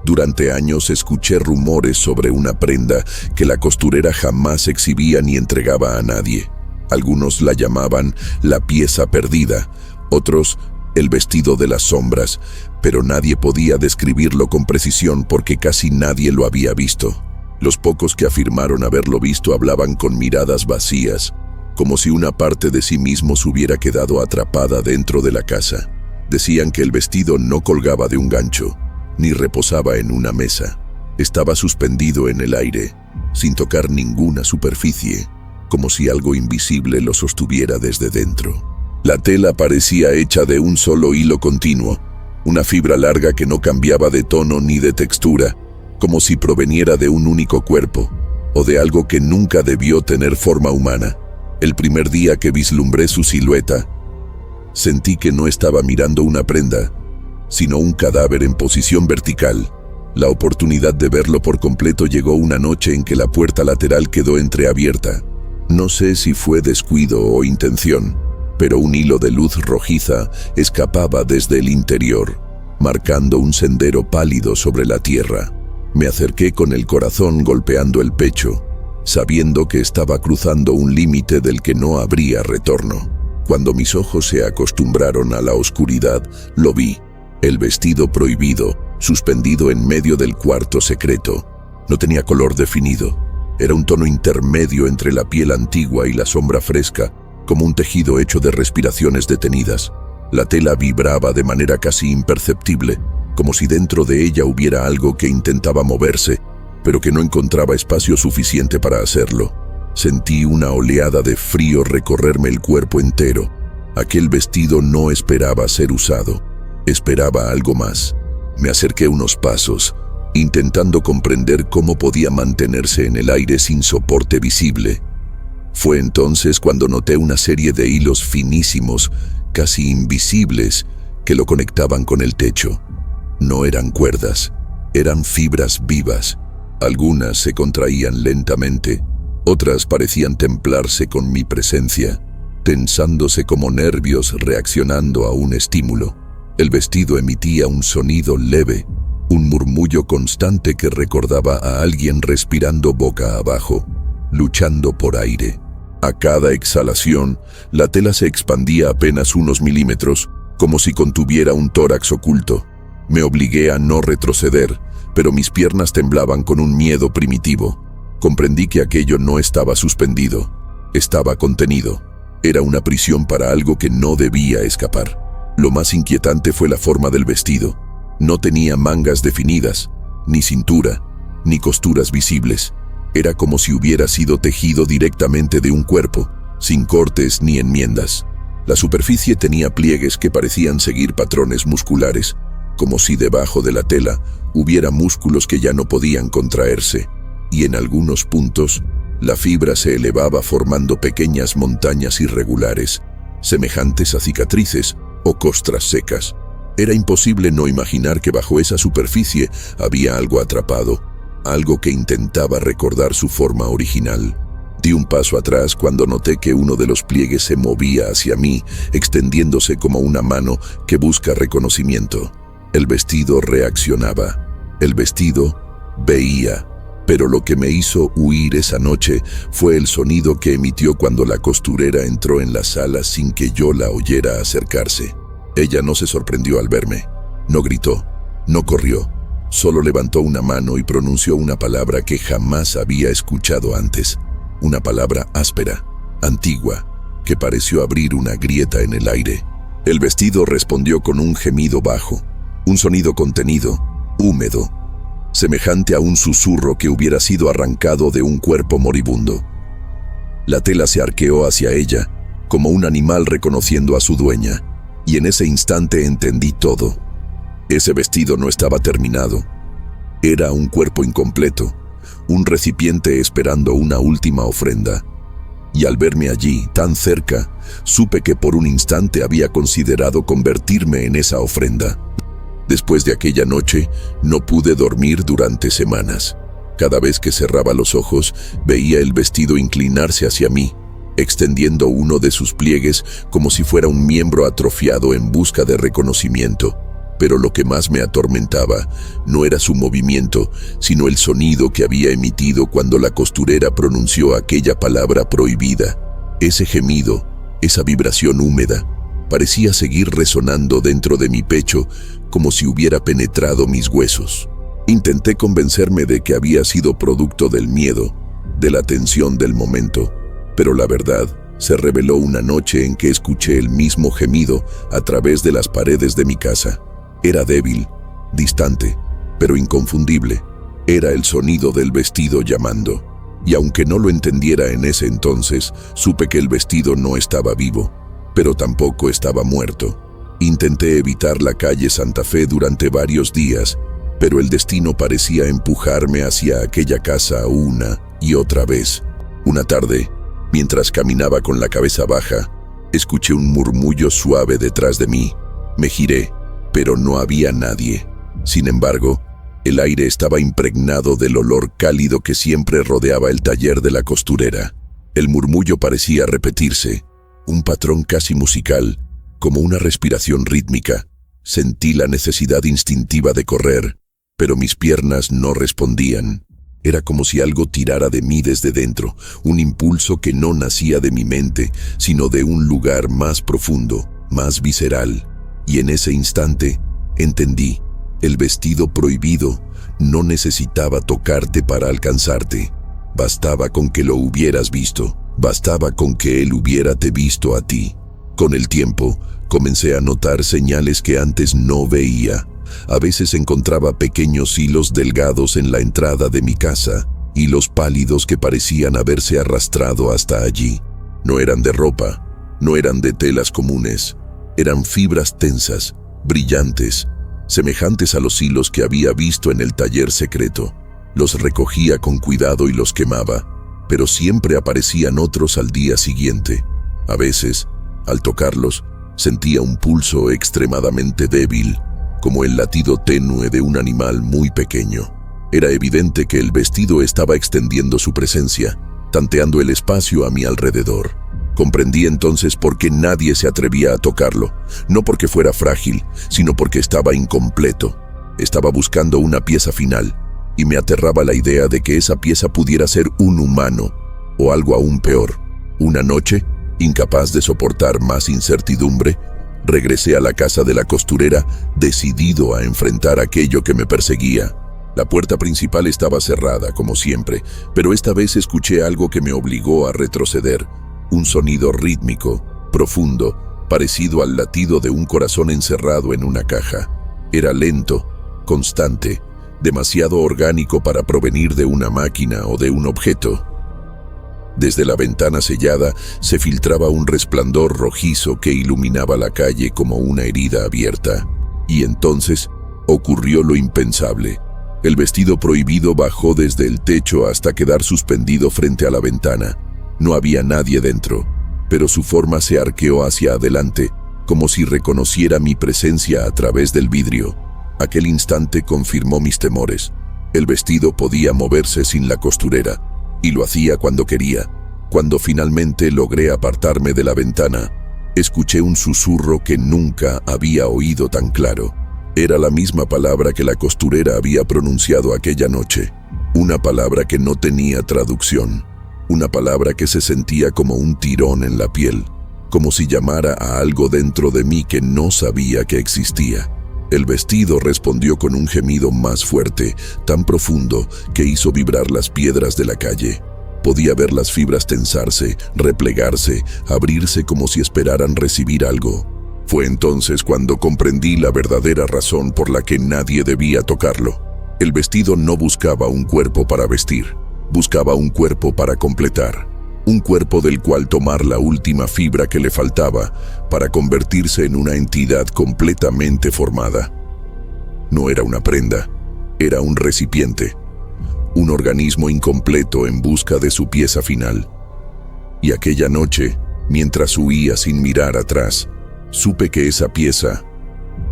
Durante años escuché rumores sobre una prenda que la costurera jamás exhibía ni entregaba a nadie. Algunos la llamaban la pieza perdida, otros el vestido de las sombras, pero nadie podía describirlo con precisión porque casi nadie lo había visto. Los pocos que afirmaron haberlo visto hablaban con miradas vacías, como si una parte de sí mismos hubiera quedado atrapada dentro de la casa. Decían que el vestido no colgaba de un gancho, ni reposaba en una mesa. Estaba suspendido en el aire, sin tocar ninguna superficie, como si algo invisible lo sostuviera desde dentro. La tela parecía hecha de un solo hilo continuo, una fibra larga que no cambiaba de tono ni de textura, como si proveniera de un único cuerpo, o de algo que nunca debió tener forma humana. El primer día que vislumbré su silueta, sentí que no estaba mirando una prenda, sino un cadáver en posición vertical. La oportunidad de verlo por completo llegó una noche en que la puerta lateral quedó entreabierta. No sé si fue descuido o intención, pero un hilo de luz rojiza escapaba desde el interior, marcando un sendero pálido sobre la tierra. Me acerqué con el corazón golpeando el pecho, sabiendo que estaba cruzando un límite del que no habría retorno. Cuando mis ojos se acostumbraron a la oscuridad, lo vi, el vestido prohibido, suspendido en medio del cuarto secreto. No tenía color definido. Era un tono intermedio entre la piel antigua y la sombra fresca, como un tejido hecho de respiraciones detenidas. La tela vibraba de manera casi imperceptible, como si dentro de ella hubiera algo que intentaba moverse, pero que no encontraba espacio suficiente para hacerlo. Sentí una oleada de frío recorrerme el cuerpo entero. Aquel vestido no esperaba ser usado, esperaba algo más. Me acerqué unos pasos, intentando comprender cómo podía mantenerse en el aire sin soporte visible. Fue entonces cuando noté una serie de hilos finísimos, casi invisibles, que lo conectaban con el techo. No eran cuerdas, eran fibras vivas. Algunas se contraían lentamente, otras parecían templarse con mi presencia, tensándose como nervios reaccionando a un estímulo. El vestido emitía un sonido leve, un murmullo constante que recordaba a alguien respirando boca abajo, luchando por aire. A cada exhalación, la tela se expandía apenas unos milímetros, como si contuviera un tórax oculto. Me obligué a no retroceder, pero mis piernas temblaban con un miedo primitivo. Comprendí que aquello no estaba suspendido, estaba contenido. Era una prisión para algo que no debía escapar. Lo más inquietante fue la forma del vestido. No tenía mangas definidas, ni cintura, ni costuras visibles. Era como si hubiera sido tejido directamente de un cuerpo, sin cortes ni enmiendas. La superficie tenía pliegues que parecían seguir patrones musculares, como si debajo de la tela hubiera músculos que ya no podían contraerse, y en algunos puntos la fibra se elevaba formando pequeñas montañas irregulares, semejantes a cicatrices o costras secas. Era imposible no imaginar que bajo esa superficie había algo atrapado, algo que intentaba recordar su forma original. Di un paso atrás cuando noté que uno de los pliegues se movía hacia mí, extendiéndose como una mano que busca reconocimiento. El vestido reaccionaba. El vestido veía. Pero lo que me hizo huir esa noche fue el sonido que emitió cuando la costurera entró en la sala sin que yo la oyera acercarse. Ella no se sorprendió al verme. No gritó, no corrió. Solo levantó una mano y pronunció una palabra que jamás había escuchado antes. Una palabra áspera, antigua, que pareció abrir una grieta en el aire. El vestido respondió con un gemido bajo, un sonido contenido, húmedo, semejante a un susurro que hubiera sido arrancado de un cuerpo moribundo. La tela se arqueó hacia ella, como un animal reconociendo a su dueña, y en ese instante entendí todo. Ese vestido no estaba terminado. Era un cuerpo incompleto, un recipiente esperando una última ofrenda. Y al verme allí, tan cerca, supe que por un instante había considerado convertirme en esa ofrenda. Después de aquella noche, no pude dormir durante semanas. Cada vez que cerraba los ojos, veía el vestido inclinarse hacia mí, extendiendo uno de sus pliegues como si fuera un miembro atrofiado en busca de reconocimiento. Pero lo que más me atormentaba no era su movimiento, sino el sonido que había emitido cuando la costurera pronunció aquella palabra prohibida. Ese gemido, esa vibración húmeda, parecía seguir resonando dentro de mi pecho como si hubiera penetrado mis huesos. Intenté convencerme de que había sido producto del miedo, de la tensión del momento, pero la verdad se reveló una noche en que escuché el mismo gemido a través de las paredes de mi casa. Era débil, distante, pero inconfundible. Era el sonido del vestido llamando. Y aunque no lo entendiera en ese entonces, supe que el vestido no estaba vivo, pero tampoco estaba muerto. Intenté evitar la calle Santa Fe durante varios días, pero el destino parecía empujarme hacia aquella casa una y otra vez. Una tarde, mientras caminaba con la cabeza baja, escuché un murmullo suave detrás de mí. Me giré, pero no había nadie. Sin embargo, el aire estaba impregnado del olor cálido que siempre rodeaba el taller de la costurera. El murmullo parecía repetirse, un patrón casi musical, como una respiración rítmica. Sentí la necesidad instintiva de correr, pero mis piernas no respondían. Era como si algo tirara de mí desde dentro, un impulso que no nacía de mi mente, sino de un lugar más profundo, más visceral. Y en ese instante entendí, el vestido prohibido no necesitaba tocarte para alcanzarte. Bastaba con que lo hubieras visto, bastaba con que él hubiérate visto a ti. Con el tiempo, comencé a notar señales que antes no veía. A veces encontraba pequeños hilos delgados en la entrada de mi casa, hilos pálidos que parecían haberse arrastrado hasta allí. No eran de ropa, no eran de telas comunes. Eran fibras tensas, brillantes, semejantes a los hilos que había visto en el taller secreto. Los recogía con cuidado y los quemaba, pero siempre aparecían otros al día siguiente. A veces, al tocarlos, sentía un pulso extremadamente débil, como el latido tenue de un animal muy pequeño. Era evidente que el vestido estaba extendiendo su presencia, tanteando el espacio a mi alrededor. Comprendí entonces por qué nadie se atrevía a tocarlo, no porque fuera frágil, sino porque estaba incompleto. Estaba buscando una pieza final, y me aterraba la idea de que esa pieza pudiera ser un humano, o algo aún peor. Una noche, incapaz de soportar más incertidumbre, regresé a la casa de la costurera, decidido a enfrentar aquello que me perseguía. La puerta principal estaba cerrada, como siempre, pero esta vez escuché algo que me obligó a retroceder. Un sonido rítmico, profundo, parecido al latido de un corazón encerrado en una caja. Era lento, constante, demasiado orgánico para provenir de una máquina o de un objeto. Desde la ventana sellada se filtraba un resplandor rojizo que iluminaba la calle como una herida abierta. Y entonces ocurrió lo impensable. El vestido prohibido bajó desde el techo hasta quedar suspendido frente a la ventana. No había nadie dentro, pero su forma se arqueó hacia adelante, como si reconociera mi presencia a través del vidrio. Aquel instante confirmó mis temores. El vestido podía moverse sin la costurera, y lo hacía cuando quería. Cuando finalmente logré apartarme de la ventana, escuché un susurro que nunca había oído tan claro. Era la misma palabra que la costurera había pronunciado aquella noche. Una palabra que no tenía traducción. Una palabra que se sentía como un tirón en la piel, como si llamara a algo dentro de mí que no sabía que existía. El vestido respondió con un gemido más fuerte, tan profundo que hizo vibrar las piedras de la calle. Podía ver las fibras tensarse, replegarse, abrirse como si esperaran recibir algo. Fue entonces cuando comprendí la verdadera razón por la que nadie debía tocarlo. El vestido no buscaba un cuerpo para vestir, buscaba un cuerpo para completar. Un cuerpo del cual tomar la última fibra que le faltaba para convertirse en una entidad completamente formada. No era una prenda, era un recipiente, un organismo incompleto en busca de su pieza final. Y aquella noche, mientras huía sin mirar atrás, supe que esa pieza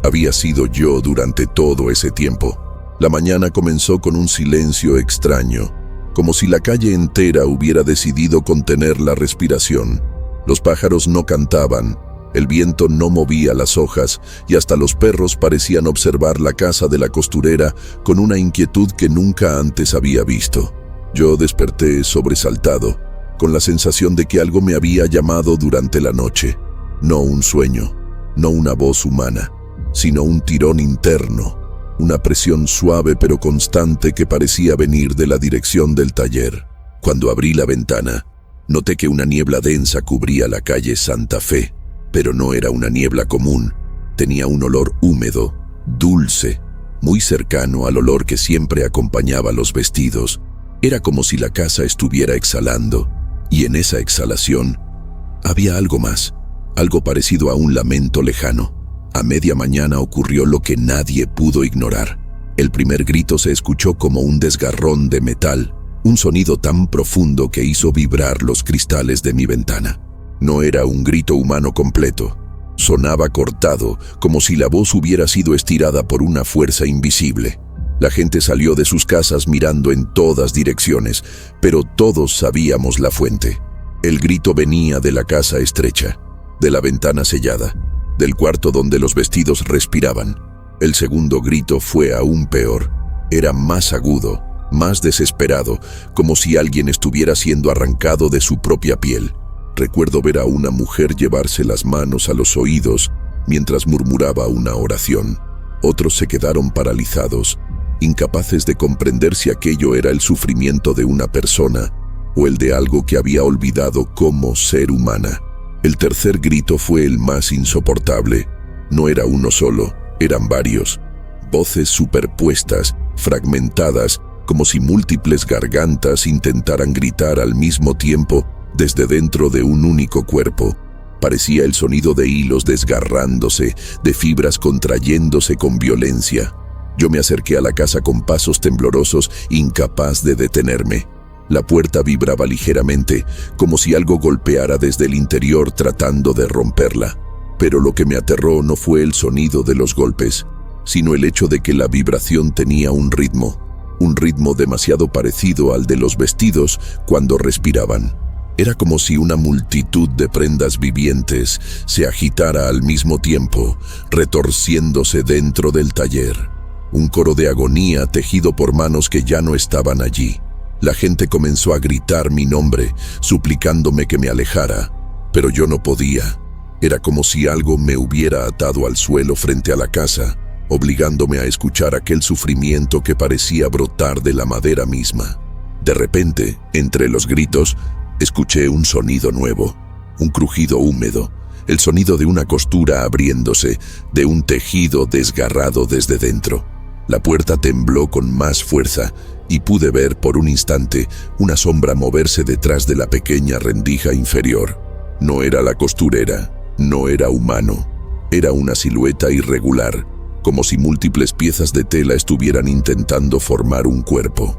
había sido yo durante todo ese tiempo. La mañana comenzó con un silencio extraño, como si la calle entera hubiera decidido contener la respiración. Los pájaros no cantaban, el viento no movía las hojas y hasta los perros parecían observar la casa de la costurera con una inquietud que nunca antes había visto. Yo desperté sobresaltado, con la sensación de que algo me había llamado durante la noche. No un sueño, no una voz humana, sino un tirón interno, una presión suave pero constante que parecía venir de la dirección del taller. Cuando abrí la ventana, noté que una niebla densa cubría la calle Santa Fe, pero no era una niebla común. Tenía un olor húmedo, dulce, muy cercano al olor que siempre acompañaba los vestidos. Era como si la casa estuviera exhalando, y en esa exhalación había algo más, algo parecido a un lamento lejano. A media mañana ocurrió lo que nadie pudo ignorar. El primer grito se escuchó como un desgarrón de metal, un sonido tan profundo que hizo vibrar los cristales de mi ventana. No era un grito humano completo. Sonaba cortado, como si la voz hubiera sido estirada por una fuerza invisible. La gente salió de sus casas mirando en todas direcciones, pero todos sabíamos la fuente. El grito venía de la casa estrecha, de la ventana sellada, del cuarto donde los vestidos respiraban. El segundo grito fue aún peor. Era más agudo, más desesperado, como si alguien estuviera siendo arrancado de su propia piel. Recuerdo ver a una mujer llevarse las manos a los oídos mientras murmuraba una oración. Otros se quedaron paralizados, incapaces de comprender si aquello era el sufrimiento de una persona o el de algo que había olvidado cómo ser humana. El tercer grito fue el más insoportable. No era uno solo, eran varios. Voces superpuestas, fragmentadas, como si múltiples gargantas intentaran gritar al mismo tiempo desde dentro de un único cuerpo. Parecía el sonido de hilos desgarrándose, de fibras contrayéndose con violencia. Yo me acerqué a la casa con pasos temblorosos, incapaz de detenerme. La puerta vibraba ligeramente, como si algo golpeara desde el interior tratando de romperla. Pero lo que me aterró no fue el sonido de los golpes, sino el hecho de que la vibración tenía un ritmo demasiado parecido al de los vestidos cuando respiraban. Era como si una multitud de prendas vivientes se agitara al mismo tiempo, retorciéndose dentro del taller. Un coro de agonía tejido por manos que ya no estaban allí. La gente comenzó a gritar mi nombre, suplicándome que me alejara, pero yo no podía. Era como si algo me hubiera atado al suelo frente a la casa, obligándome a escuchar aquel sufrimiento que parecía brotar de la madera misma. De repente, entre los gritos, escuché un sonido nuevo, un crujido húmedo, el sonido de una costura abriéndose, de un tejido desgarrado desde dentro. La puerta tembló con más fuerza y pude ver por un instante una sombra moverse detrás de la pequeña rendija inferior. No era la costurera, no era humano, era una silueta irregular, como si múltiples piezas de tela estuvieran intentando formar un cuerpo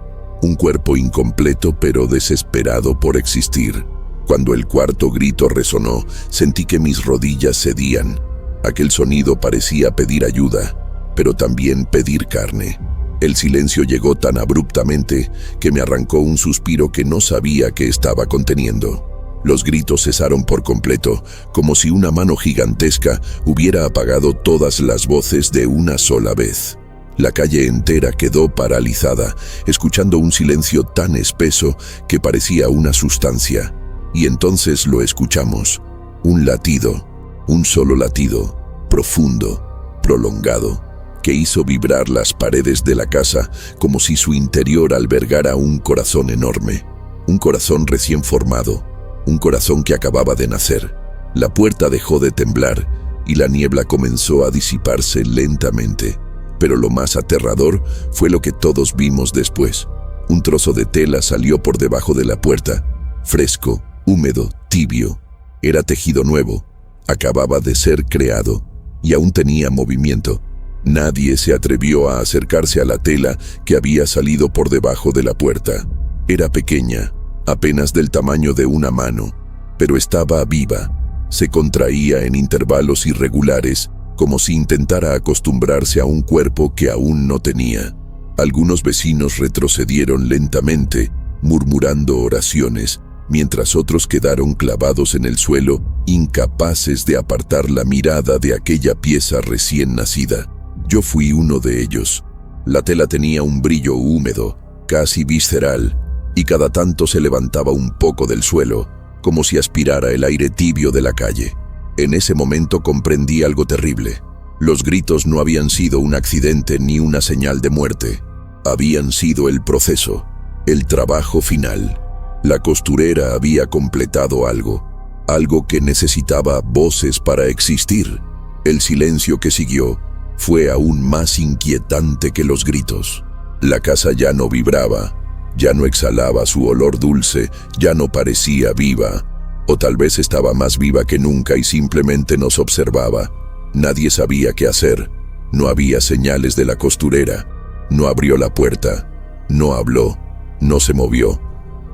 incompleto pero desesperado por existir. Cuando el cuarto grito resonó, sentí que mis rodillas cedían. Aquel sonido parecía pedir ayuda, pero también pedir carne. El silencio llegó tan abruptamente que me arrancó un suspiro que no sabía que estaba conteniendo. Los gritos cesaron por completo, como si una mano gigantesca hubiera apagado todas las voces de una sola vez. La calle entera quedó paralizada, escuchando un silencio tan espeso que parecía una sustancia. Y entonces lo escuchamos. Un latido, un solo latido, profundo, prolongado, que hizo vibrar las paredes de la casa como si su interior albergara un corazón enorme. Un corazón recién formado, un corazón que acababa de nacer. La puerta dejó de temblar y la niebla comenzó a disiparse lentamente. Pero lo más aterrador fue lo que todos vimos después. Un trozo de tela salió por debajo de la puerta, fresco, húmedo, tibio. Era tejido nuevo, acababa de ser creado y aún tenía movimiento. Nadie se atrevió a acercarse a la tela que había salido por debajo de la puerta. Era pequeña, apenas del tamaño de una mano, pero estaba viva. Se contraía en intervalos irregulares, como si intentara acostumbrarse a un cuerpo que aún no tenía. Algunos vecinos retrocedieron lentamente, murmurando oraciones, mientras otros quedaron clavados en el suelo, incapaces de apartar la mirada de aquella pieza recién nacida. Yo fui uno de ellos. La tela tenía un brillo húmedo, casi visceral, y cada tanto se levantaba un poco del suelo, como si aspirara el aire tibio de la calle. En ese momento comprendí algo terrible. Los gritos no habían sido un accidente ni una señal de muerte. Habían sido el proceso, el trabajo final. La costurera había completado algo que necesitaba voces para existir. El silencio que siguió fue aún más inquietante que los gritos. La casa ya no vibraba, ya no exhalaba su olor dulce, ya no parecía viva. O tal vez estaba más viva que nunca y simplemente nos observaba. Nadie sabía qué hacer. No había señales de la costurera. No abrió la puerta. No habló. No se movió.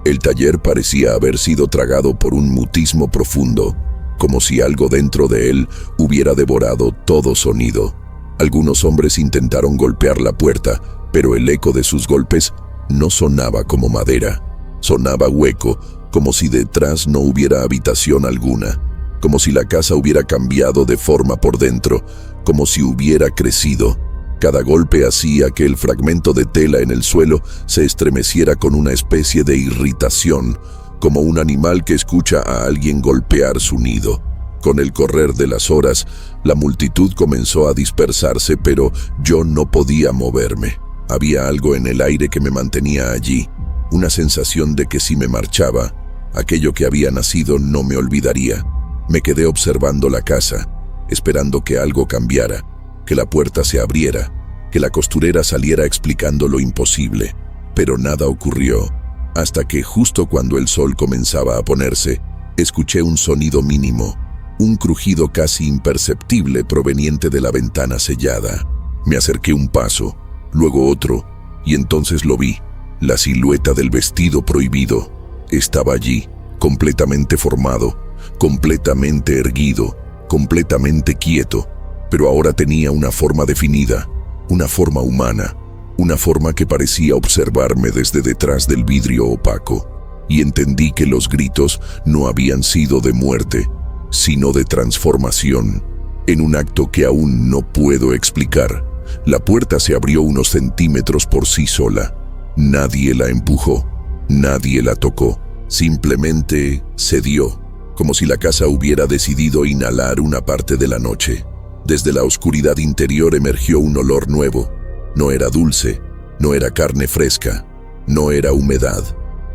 El taller parecía haber sido tragado por un mutismo profundo, como si algo dentro de él hubiera devorado todo sonido. Algunos hombres intentaron golpear la puerta, pero el eco de sus golpes no sonaba como madera. Sonaba hueco, como si detrás no hubiera habitación alguna, como si la casa hubiera cambiado de forma por dentro, como si hubiera crecido. Cada golpe hacía que el fragmento de tela en el suelo se estremeciera con una especie de irritación, como un animal que escucha a alguien golpear su nido. Con el correr de las horas, la multitud comenzó a dispersarse, pero yo no podía moverme. Había algo en el aire que me mantenía allí, una sensación de que si me marchaba, aquello que había nacido no me olvidaría. Me quedé observando la casa, esperando que algo cambiara, que la puerta se abriera, que la costurera saliera explicando lo imposible. Pero nada ocurrió, hasta que justo cuando el sol comenzaba a ponerse, escuché un sonido mínimo, un crujido casi imperceptible proveniente de la ventana sellada. Me acerqué un paso, luego otro, y entonces lo vi. La silueta del vestido prohibido estaba allí, completamente formado, completamente erguido, completamente quieto, pero ahora tenía una forma definida, una forma humana, una forma que parecía observarme desde detrás del vidrio opaco. y entendí que los gritos no habían sido de muerte, sino de transformación. En un acto que aún no puedo explicar, la puerta se abrió unos centímetros por sí sola. Nadie la empujó, nadie la tocó, simplemente se dio, como si la casa hubiera decidido inhalar una parte de la noche. Desde la oscuridad interior emergió un olor nuevo. No era dulce, no era carne fresca, no era humedad.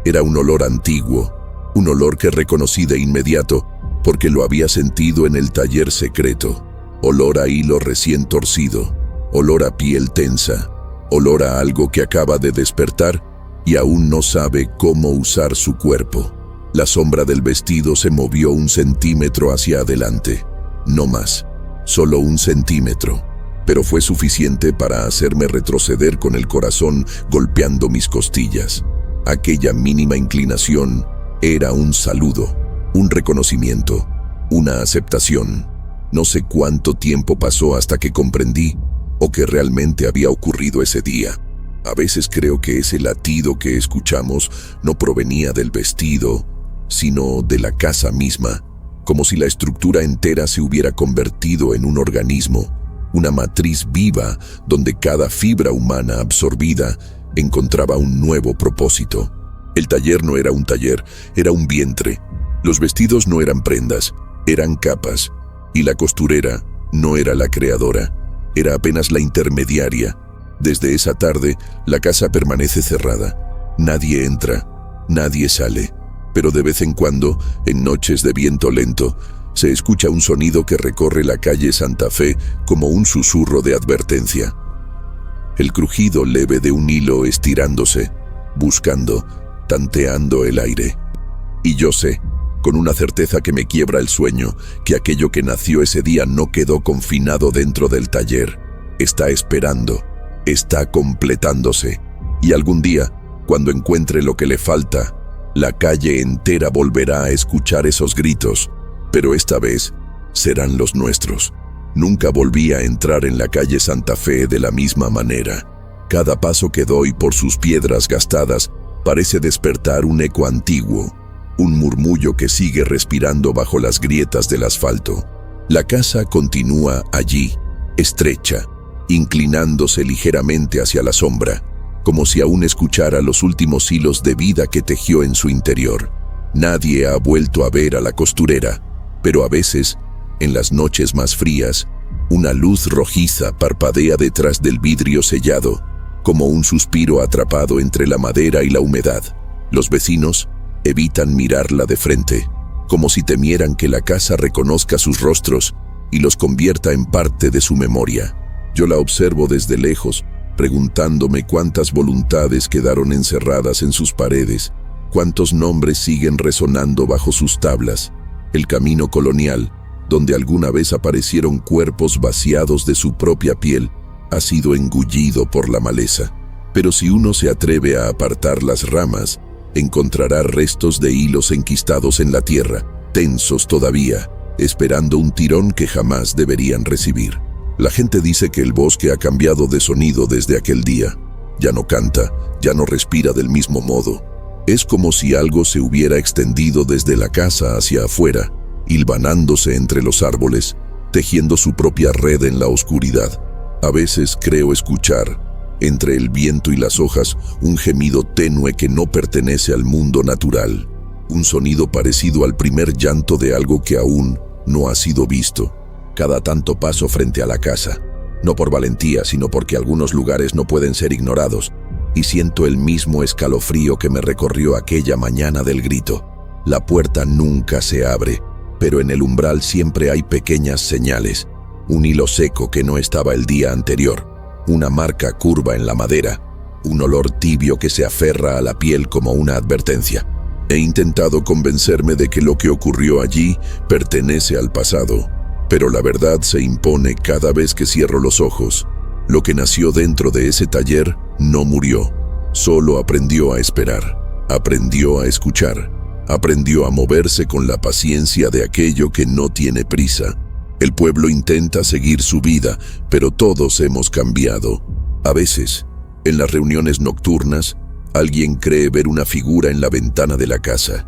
Era un olor antiguo, un olor que reconocí de inmediato porque lo había sentido en el taller secreto. Olor a hilo recién torcido, olor a piel tensa, olor a algo que acaba de despertar y aún no sabe cómo usar su cuerpo. La sombra del vestido se movió 1 centímetro hacia adelante, no más, solo 1 centímetro, pero fue suficiente para hacerme retroceder con el corazón golpeando mis costillas. Aquella mínima inclinación era un saludo, un reconocimiento, una aceptación. No sé cuánto tiempo pasó hasta que comprendí o que realmente había ocurrido ese día. A veces creo que ese latido que escuchamos no provenía del vestido, sino de la casa misma, como si la estructura entera se hubiera convertido en un organismo, una matriz viva donde cada fibra humana absorbida encontraba un nuevo propósito. El taller no era un taller, era un vientre. Los vestidos no eran prendas, eran capas. Y la costurera no era la creadora, era apenas la intermediaria. Desde esa tarde, la casa permanece cerrada. Nadie entra, nadie sale. Pero de vez en cuando, en noches de viento lento, se escucha un sonido que recorre la calle Santa Fe como un susurro de advertencia. El crujido leve de un hilo estirándose, buscando, tanteando el aire. Y yo sé, con una certeza que me quiebra el sueño, que aquello que nació ese día no quedó confinado dentro del taller. Está esperando, está completándose. Y algún día, cuando encuentre lo que le falta, la calle entera volverá a escuchar esos gritos, pero esta vez serán los nuestros. Nunca volví a entrar en la calle Santa Fe de la misma manera. Cada paso que doy por sus piedras gastadas parece despertar un eco antiguo, un murmullo que sigue respirando bajo las grietas del asfalto. La casa continúa allí, estrecha, inclinándose ligeramente hacia la sombra, como si aún escuchara los últimos hilos de vida que tejió en su interior. Nadie ha vuelto a ver a la costurera, pero a veces, en las noches más frías, una luz rojiza parpadea detrás del vidrio sellado, como un suspiro atrapado entre la madera y la humedad. Los vecinos evitan mirarla de frente, como si temieran que la casa reconozca sus rostros y los convierta en parte de su memoria. Yo la observo desde lejos, preguntándome cuántas voluntades quedaron encerradas en sus paredes, cuántos nombres siguen resonando bajo sus tablas. El camino colonial, donde alguna vez aparecieron cuerpos vaciados de su propia piel, ha sido engullido por la maleza. Pero si uno se atreve a apartar las ramas, encontrará restos de hilos enquistados en la tierra, tensos todavía, esperando un tirón que jamás deberían recibir. La gente dice que el bosque ha cambiado de sonido desde aquel día. Ya no canta, ya no respira del mismo modo. Es como si algo se hubiera extendido desde la casa hacia afuera, hilvanándose entre los árboles, tejiendo su propia red en la oscuridad. A veces creo escuchar, entre el viento y las hojas, un gemido tenue que no pertenece al mundo natural, un sonido parecido al primer llanto de algo que aún no ha sido visto. Cada tanto paso frente a la casa, no por valentía, sino porque algunos lugares no pueden ser ignorados, y siento el mismo escalofrío que me recorrió aquella mañana del grito. La puerta nunca se abre, pero en el umbral siempre hay pequeñas señales, un hilo seco que no estaba el día anterior, una marca curva en la madera, un olor tibio que se aferra a la piel como una advertencia. He intentado convencerme de que lo que ocurrió allí pertenece al pasado, pero la verdad se impone cada vez que cierro los ojos. Lo que nació dentro de ese taller no murió, solo aprendió a esperar, aprendió a escuchar, aprendió a moverse con la paciencia de aquello que no tiene prisa. El pueblo intenta seguir su vida, pero todos hemos cambiado. A veces, en las reuniones nocturnas, Alguien cree ver una figura en la ventana de la casa,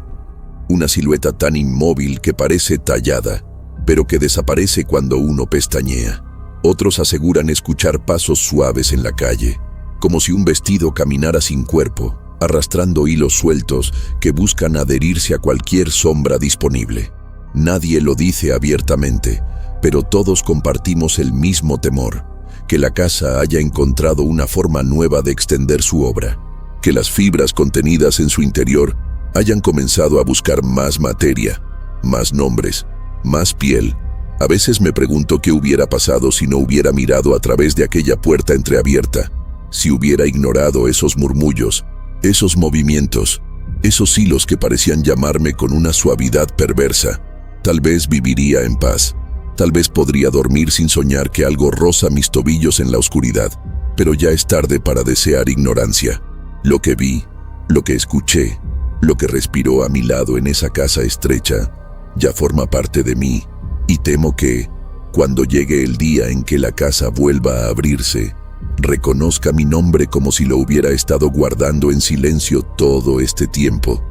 una silueta tan inmóvil que parece tallada, pero que desaparece cuando uno pestañea. Otros aseguran escuchar pasos suaves en la calle, como si un vestido caminara sin cuerpo, arrastrando hilos sueltos que buscan adherirse a cualquier sombra disponible. Nadie lo dice abiertamente, pero todos compartimos el mismo temor: que la casa haya encontrado una forma nueva de extender su obra, que las fibras contenidas en su interior hayan comenzado a buscar más materia, más nombres, más piel. A veces me pregunto qué hubiera pasado si no hubiera mirado a través de aquella puerta entreabierta, si hubiera ignorado esos murmullos, esos movimientos, esos hilos que parecían llamarme con una suavidad perversa. Tal vez viviría en paz, tal vez podría dormir sin soñar que algo roza mis tobillos en la oscuridad, pero ya es tarde para desear ignorancia. Lo que vi, lo que escuché, lo que respiró a mi lado en esa casa estrecha, ya forma parte de mí, y temo que, cuando llegue el día en que la casa vuelva a abrirse, reconozca mi nombre como si lo hubiera estado guardando en silencio todo este tiempo.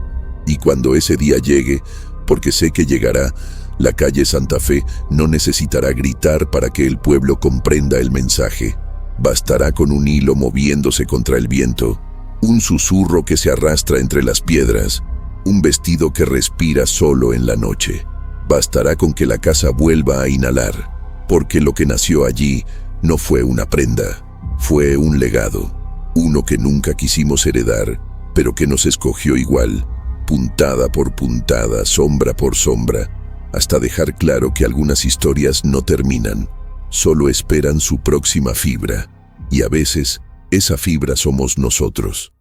Y cuando ese día llegue, porque sé que llegará, la calle Santa Fe no necesitará gritar para que el pueblo comprenda el mensaje. Bastará con un hilo moviéndose contra el viento, un susurro que se arrastra entre las piedras, un vestido que respira solo en la noche. Bastará con que la casa vuelva a inhalar, porque lo que nació allí no fue una prenda, fue un legado, uno que nunca quisimos heredar, pero que nos escogió igual, puntada por puntada, sombra por sombra, hasta dejar claro que algunas historias no terminan, solo esperan su próxima fibra, y a veces esa fibra somos nosotros.